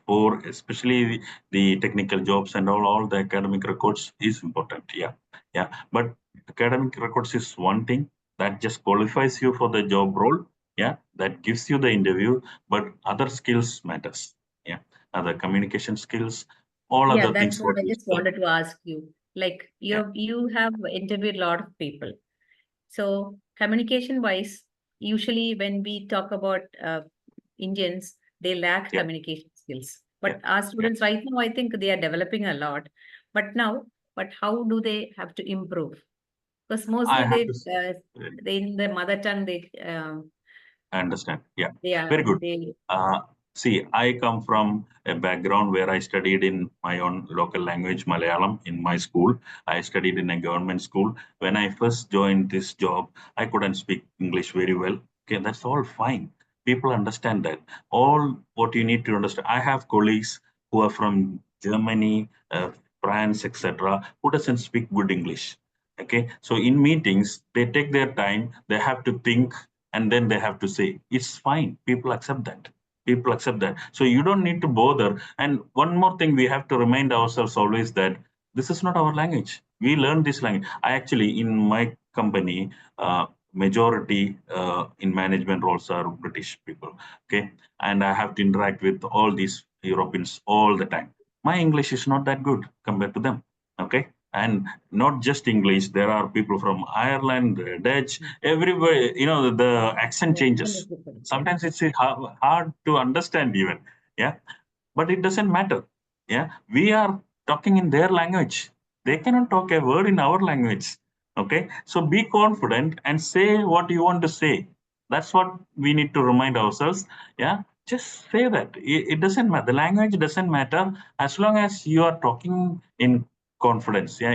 For especially the technical jobs and all the academic records is important. Yeah, yeah. But academic records is one thing that just qualifies you for the job role. Yeah, that gives you the interview. But other skills matters. Yeah, other communication skills, all Yeah, other that's things what what I you just said. wanted to ask you. Like Yeah, you have interviewed a lot of people. So communication wise, usually when we talk about Indians, they lack yeah, communication skills. yeah, But our yeah. students right now, I think they are developing a lot. But how do they have to improve? Because I mostly have to. they in the mother tongue I understand. Yeah, they very are good. they See, I come from a background where I studied in my own local language, Malayalam, in my school. I studied in a government school. When I first joined this job, I couldn't speak English very well. Okay, that's all fine. People understand that. All what you need to understand. I have colleagues who are from Germany, France, etc., who doesn't speak good English. Okay, so in meetings, they take their time. They have to think and then they have to say it's fine. People accept that. So you don't need to bother. And one more thing, we have to remind ourselves always that this is not our language. We learn this language. I actually, in my company, majority in management roles are British people. Okay, and I have to interact with all these Europeans all the time. My English is not that good compared to them. Okay, and not just English. There are people from Ireland, Dutch, everywhere. The accent changes. Sometimes it's hard to understand even. Yeah, but it doesn't matter. Yeah, we are talking in their language. They cannot talk a word in our language. Okay, so be confident and say what you want to say. That's what we need to remind ourselves. Yeah, just say that. It doesn't matter. The language doesn't matter as long as you are talking in confidence. Yeah,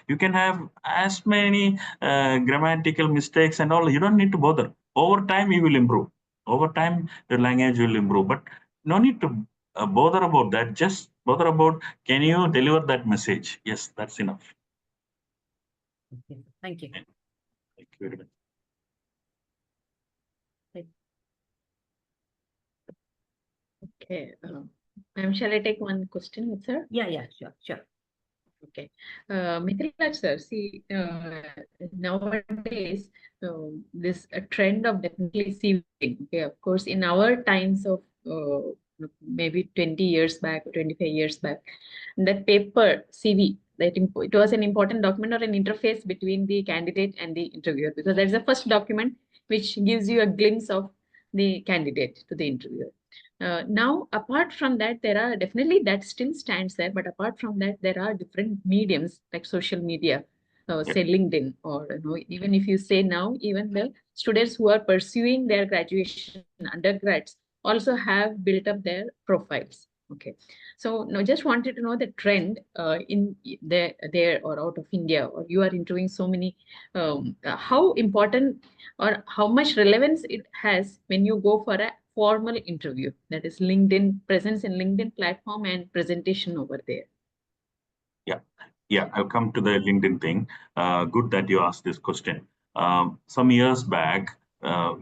you can have as many grammatical mistakes and all. You don't need to bother. Over time, you will improve. Over time, the language will improve. But no need to bother about that. Just bother about, can you deliver that message? Yes, that's enough. Okay. Thank you. Thank you very much. Okay. Shall I take one question, sir? Yeah, sure. Okay. Mithilaj sir, see, nowadays, this trend of definitely saving. Okay, of course, in our times of maybe 20 years back, 25 years back, that paper CV, it was an important document or an interface between the candidate and the interviewer, because that's the first document which gives you a glimpse of the candidate to the interviewer. Now, apart from that, there are definitely that still stands there, but apart from that, there are different mediums like social media, say LinkedIn, or even if you say now, even the students who are pursuing their graduation undergrads also have built up their profiles. Okay. So now just wanted to know the trend in there or out of India, or you are interviewing so many, how important or how much relevance it has when you go for a formal interview, that is LinkedIn, presence in LinkedIn platform and presentation over there. Yeah, yeah, I'll come to the LinkedIn thing. Good that you asked this question. Some years back,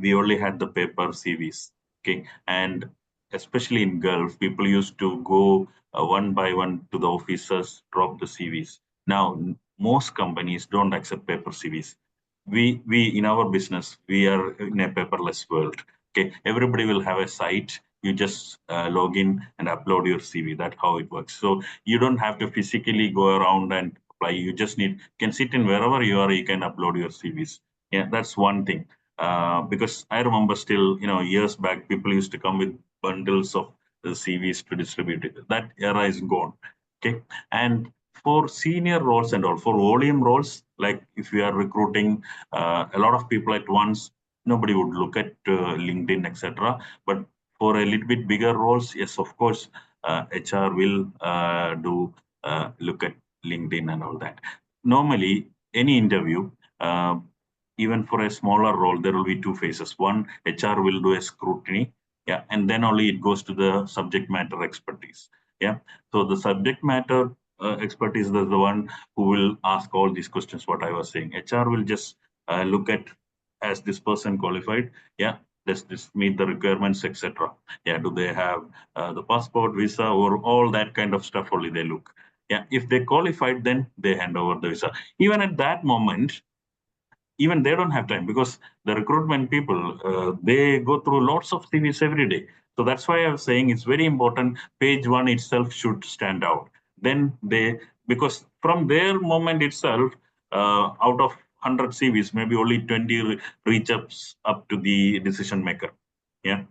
we only had the paper CVs, okay, and especially in Gulf, people used to go one by one to the officers, drop the CVs. Now, most companies don't accept paper CVs. We in our business, we are in a paperless world. Okay, everybody will have a site. You just log in and upload your CV. That's how it works. So you don't have to physically go around and apply. You just can sit in wherever you are. You can upload your CVs. Yeah, that's one thing. Because I remember still, years back, people used to come with bundles of CVs to distribute it. That era is gone. Okay, and for senior roles and all, for volume roles, like if you are recruiting a lot of people at once, nobody would look at LinkedIn, etc. But for a little bit bigger roles, yes, of course, HR will look at LinkedIn and all that. Normally, any interview, even for a smaller role, there will be two phases. One, HR will do a scrutiny, yeah, and then only it goes to the subject matter expertise. Yeah, so the subject matter expertise is the one who will ask all these questions. What I was saying, HR will just look at, as this person qualified, yeah, does this meet the requirements, etc. Yeah, do they have the passport, visa, or all that kind of stuff? Only they look. Yeah, if they qualified, then they hand over the visa. Even at that moment, even they don't have time, because the recruitment people, they go through lots of CVs every day. So that's why I was saying it's very important. Page one itself should stand out. Then because from their moment itself, out of 100 CVs, maybe only 20 reach up to the decision maker. Yeah.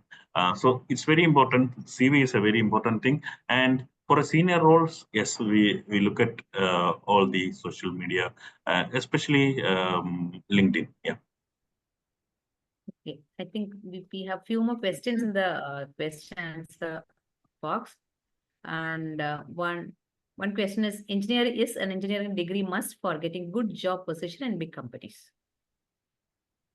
So it's very important. CV is a very important thing. And for a senior roles, yes, we look at all the social media, especially LinkedIn. Yeah. Okay, I think we have few more questions in the question answer box, and one question is: is an engineering degree must for getting good job position in big companies?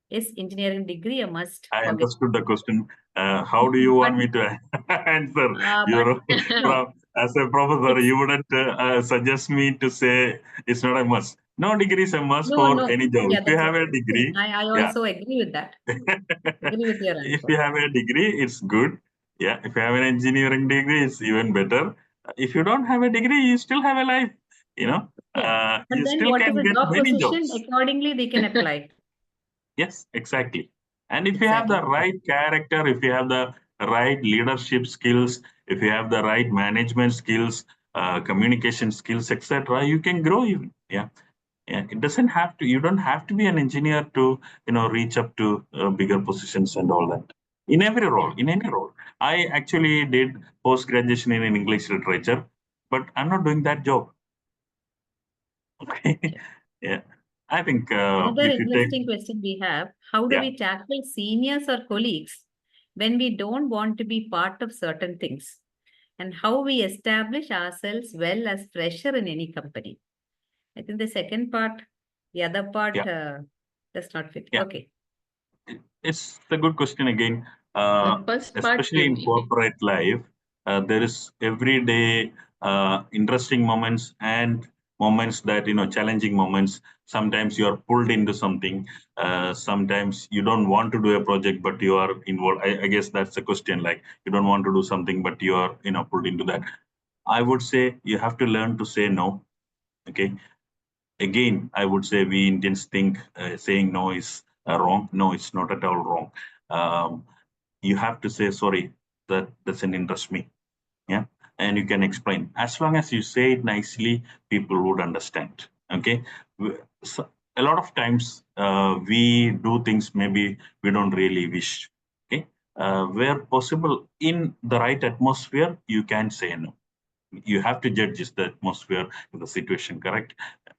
Is engineering degree a must? I understood the question. How do you want me to answer? As a professor, you wouldn't suggest me to say it's not a must. No degree is a must for any job. Yeah, if you have a degree, I also agree with that. Agree with your answer. If you have a degree, it's good. Yeah, if you have an engineering degree, it's even better. If you don't have a degree, you still have a life. Yeah. But you then still what is can the get job many position? jobs. Accordingly, they can apply. Yes, exactly. And if you have the right character, if you have the right leadership skills, if you have the right management skills, communication skills, etc., you can grow even. Yeah. Yeah, it doesn't have to. You don't have to be an engineer to, reach up to bigger positions and all that. In every role, in any role. I actually did post graduation in English literature, but I'm not doing that job. Okay. Yeah. I think Another if you take. interesting question we have: how do we tackle seniors or colleagues when we don't want to be part of certain things, and how we establish ourselves well as fresher in any company? I think the second part, the other part does not fit. Yeah. Okay. It's a good question again. Especially in corporate life, there is every day interesting moments and moments that, challenging moments. Sometimes you are pulled into something. Sometimes you don't want to do a project, but you are involved. I guess that's the question. Like, you don't want to do something, but you are, pulled into that. I would say you have to learn to say no. Okay. Again, I would say we Indians think saying no is wrong. No, it's not at all wrong. You have to say, sorry, that doesn't interest me. Yeah. And you can explain. As long as you say it nicely, people would understand. Okay. So a lot of times we do things maybe we don't really wish. Okay. Where possible, in the right atmosphere, you can say no. You have to judge is the atmosphere, the situation correct.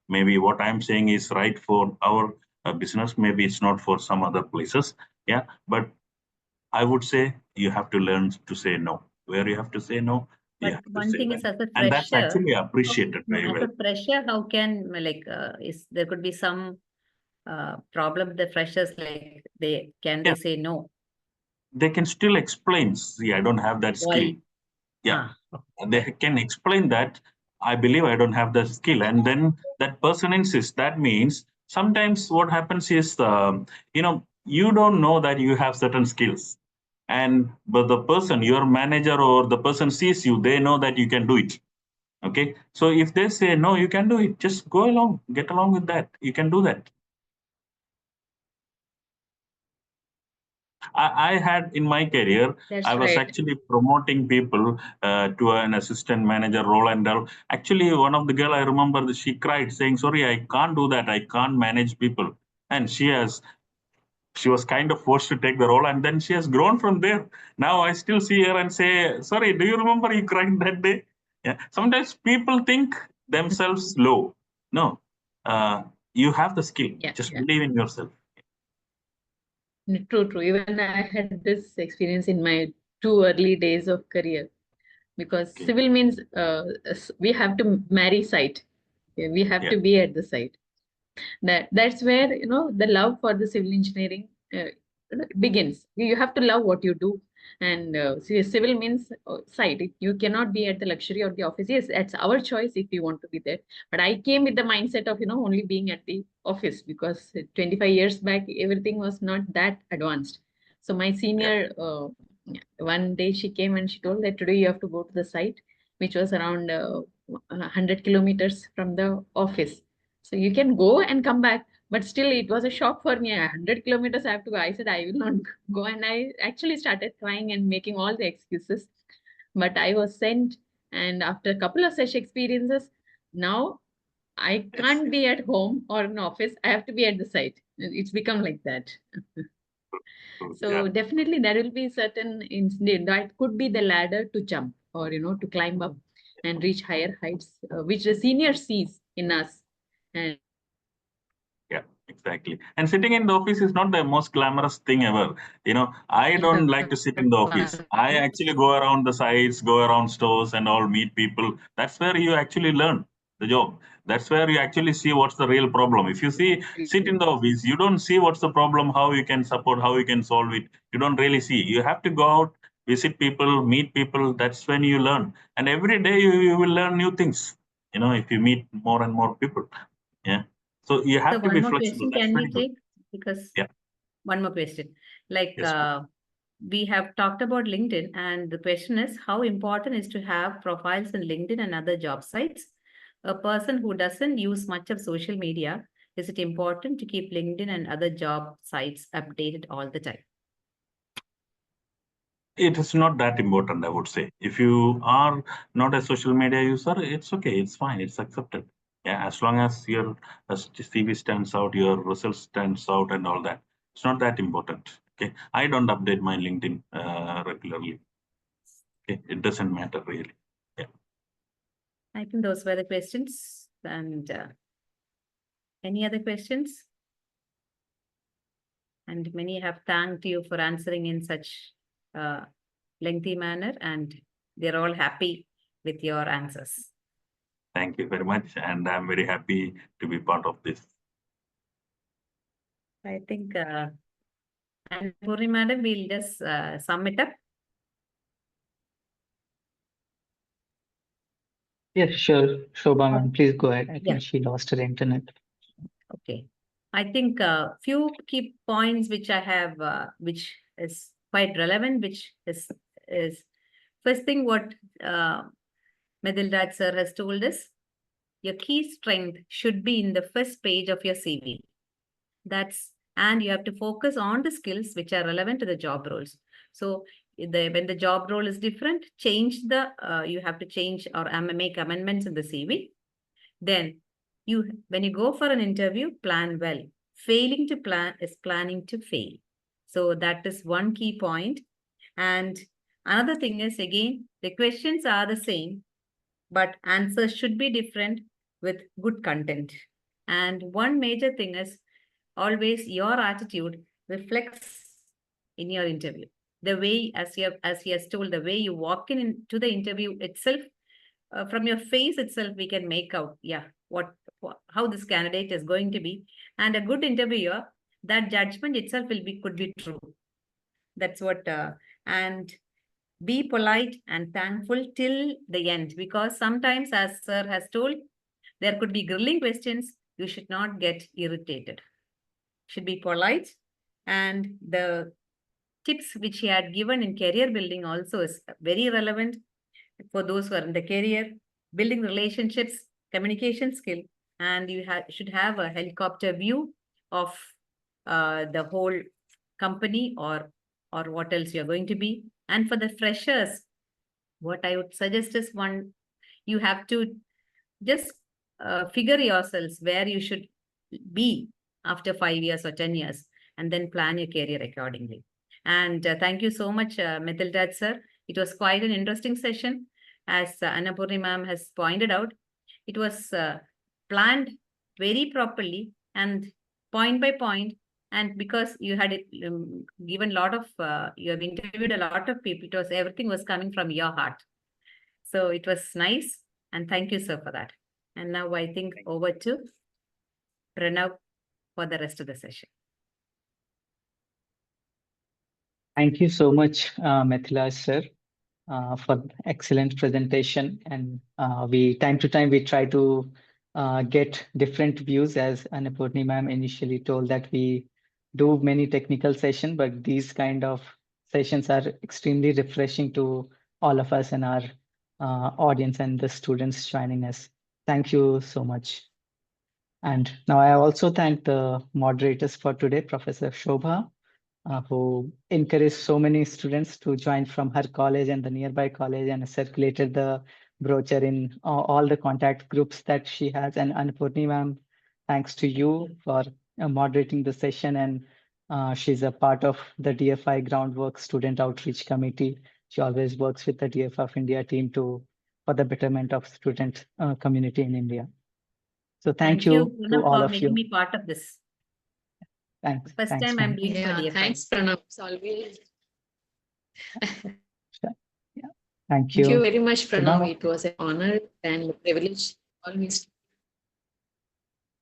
Maybe what I'm saying is right for our business, maybe it's not for some other places. Yeah, but I would say you have to learn to say no. Where you have to say no, But Yeah, to one say thing that. is, as a And that's fresher, actually appreciated very as well. a fresher, how can is there could be some problem with the freshers, like they Yeah, say no? they can still explain. See, I don't have that skill. Why? Yeah, they Okay. can explain that. I believe I don't have the skill, and then that person insists. That means sometimes what happens is, you don't know that you have certain skills, but the person, your manager or the person sees you, they know that you can do it. Okay, so if they say no, you can do it. Just go along, get along with that. You can do that. I had in my career, That's I was right. actually promoting people to an assistant manager role. And actually, one of the girl I remember, she cried saying, "Sorry, I can't do that. I can't manage people." And she was kind of forced to take the role, and then she has grown from there. Now I still see her and say, "Sorry, do you remember you cried that day?" Yeah. Sometimes people think themselves low. No, you have the skill. Yeah, Just yeah. believe in yourself. True, true. Even I had this experience in my 2 early days of career, because Okay. civil means we have to marry site. We have Yeah. to be at the site. That's where the love for the civil engineering begins. You have to love what you do, and civil means site. You cannot be at the luxury of the office. Yes, that's our choice if you want to be there. But I came with the mindset of only being at the office, because 25 years back everything was not that advanced. So my senior, one day she came and she told that today you have to go to the site, which was around 100 kilometers from the office. So you can go and come back. But still, it was a shock for me. 100 kilometers I have to go. I said, I will not go. And I actually started crying and making all the excuses. But I was sent. And after a couple of such experiences, now I can't be at home or in office. I have to be at the site. It's become like that. So Yeah. definitely there will be certain incident that could be the ladder to jump, or to climb up and reach higher heights, which the senior sees in us. And Yeah, exactly. And sitting in the office is not the most glamorous thing ever. I don't like to sit in the office. I actually go around the sites, go around stores and all, meet people. That's where you actually learn the job. That's where you actually see what's the real problem. If you sit in the office, you don't see what's the problem, how you can support, how you can solve it. You don't really see. You have to go out, visit people, meet people. That's when you learn. And every day you will learn new things, if you meet more and more people. Yeah. So you So have to be one more flexible. question That's can we very good. take? Because Yeah. one more question. Like Yes. we have talked about LinkedIn, and the question is, how important is to have profiles in LinkedIn and other job sites? A person who doesn't use much of social media, is it important to keep LinkedIn and other job sites updated all the time? It is not that important, I would say. If you are not a social media user, it's okay. It's fine. It's accepted. Yeah, as long as your CV stands out, your results stands out, and all that. It's not that important. Okay. I don't update my LinkedIn regularly. Okay. It doesn't matter really. Yeah. I think those were the questions. And any other questions? And many have thanked you for answering in such lengthy manner, and they're all happy with your answers. Thank you very much. And I'm very happy to be part of this. I think, and Purni madam, we'll just sum it up. Yes, sure. Shobha ma'am, please go ahead. I Yeah. think she lost her internet. Okay. I think a few key points which I have, which is quite relevant, which is first thing what Methilaj sir has told us, your key strength should be in the first page of your CV. And you have to focus on the skills which are relevant to the job roles. So when the job role is different, you have to change or make amendments in the CV. Then when you go for an interview, plan well. Failing to plan is planning to fail. So that is one key point. And another thing is, again, the questions are the same, but answers should be different with good content. And one major thing is, always your attitude reflects in your interview. the way, as he has told, the way you walk into the interview itself, from your face itself, we can make out, how this candidate is going to be. And a good interviewer, that judgment itself could be true. That's what, and be polite and thankful till the end, because sometimes, as sir has told, there could be grilling questions. You should not get irritated. Should be polite. And the tips which he had given in career building also is very relevant for those who are in the career, building relationships, communication skill, and you should have a helicopter view of the whole company or what else you're going to be. And for the freshers, what I would suggest is you have to just figure yourselves where you should be after 5 years or 10 years, and then plan your career accordingly. And thank you so much, Methilaj sir. It was quite an interesting session. As Annapurni ma'am has pointed out, it was planned very properly and point by point. And because you had given a lot of, you have interviewed a lot of people, everything was coming from your heart. So it was nice. And thank you, sir, for that. And now I think over to Pranav for the rest of the session. Thank you so much, Methilaj sir, for excellent presentation. And time to time, we try to get different views, as Annapurni ma'am initially told that we do many technical sessions, but these kind of sessions are extremely refreshing to all of us and our audience and the students joining us. Thank you so much. And now I also thank the moderators for today, Professor Shobha, who encouraged so many students to join from her college and the nearby college, and circulated the brochure in all the contact groups that she has. And Annapurni ma'am, thanks to you for moderating the session. And she's a part of the DFI Groundwork Student Outreach Committee. She always works with the DFI of India team for the betterment of student community in India. So thank you to all of you. Thank you for making me part of this. Thanks. First time I'm doing for DFI. Thanks, Pranav. It's always. Yeah. Thank you. Thank you very much, Pranav. Now, it was an honor and a privilege always,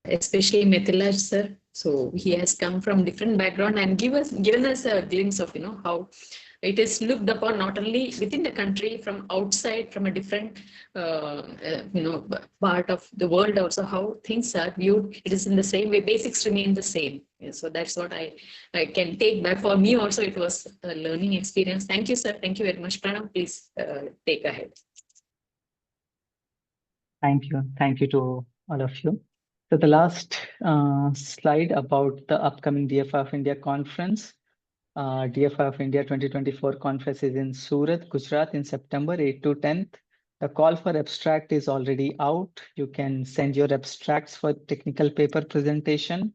especially Methilaj sir. So he has come from different background and given us a glimpse of how it is looked upon not only within the country, from outside, from a different part of the world also, how things are viewed. It is in the same way, basics remain the same. So that's what I can take back. For me also, it was a learning experience. Thank you, sir. Thank you very much. Pranav, please take ahead. thank you. Thank you to all of you. So the last slide about the upcoming DFI of India conference. DFI of India 2024 conference is in Surat, Gujarat in September 8 to 10th. The call for abstract is already out. You can send your abstracts for technical paper presentation.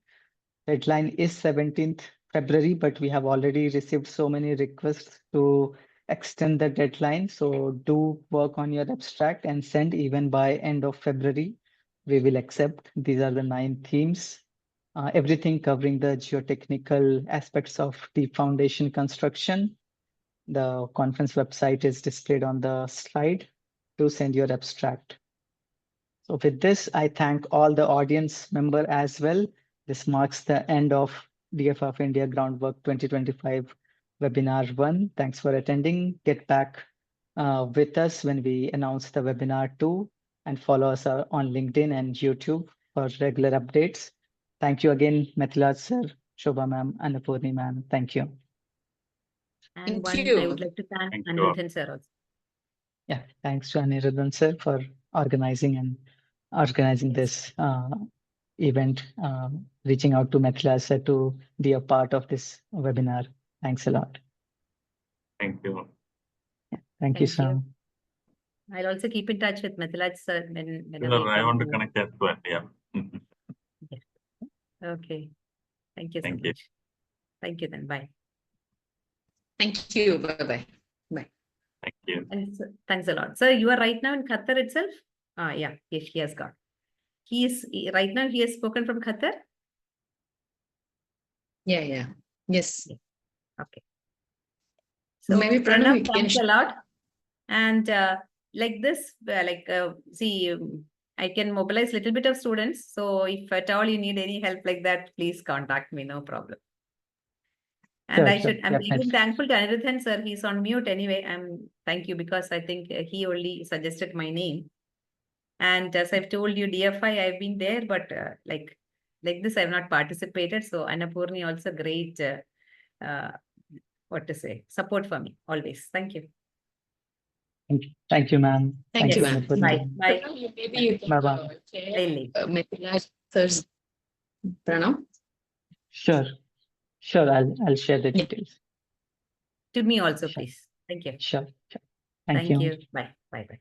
Deadline is 17th February, but we have already received so many requests to extend the deadline. So do work on your abstract and send even by end of February. We will accept. These are the 9 themes. Everything covering the geotechnical aspects of deep foundation construction. The conference website is displayed on the slide. To send your abstract. So with this, I thank all the audience member as well. This marks the end of DFI of India Groundwork 2025 Webinar 1. Thanks for attending. Get back with us when we announce the Webinar 2, and follow us on LinkedIn and YouTube for regular updates. Thank you again, Methilaj sir, Shobha ma'am, Annapurni ma'am. Thank you. And Thank you. I would like to thank Anirudhan sir also. Yeah, thanks to Anirudhan sir for organizing this event, reaching out to Methilaj sir to be a part of this webinar. Thanks a lot. Thank you. Yeah, thank you, sir. I'll also keep in touch with Methilaj sir Sure, I want to connect as well. Yeah. Okay. Thank you so Thank you. much. Thank you then. Bye. Thank you. Bye-bye. Bye. Thank you. And thanks a lot. Sir, you are right now in Qatar itself? Yeah, yes, he has got. Right now he has spoken from Qatar? Yeah. Yes. Okay. So maybe Pranav, thanks a lot. And like this, see, I can mobilize a little bit of students. So if at all you need any help like that, please contact me, no problem. And I'm really thankful to Anirudhan sir. He's on mute anyway. Thank you, because I think he only suggested my name. And as I've told you, DFI, I've been there, but like this, I've not participated. So Annapurni also great, support for me always. Thank you. Thank you, ma'am. Thank you, ma'am. Bye. Bye. Maybe you can Bye-bye. share Methilaj sir's Pranav. Sure. I'll share the details. To me also, please. Thank you. Sure. Thank you. Bye. Bye.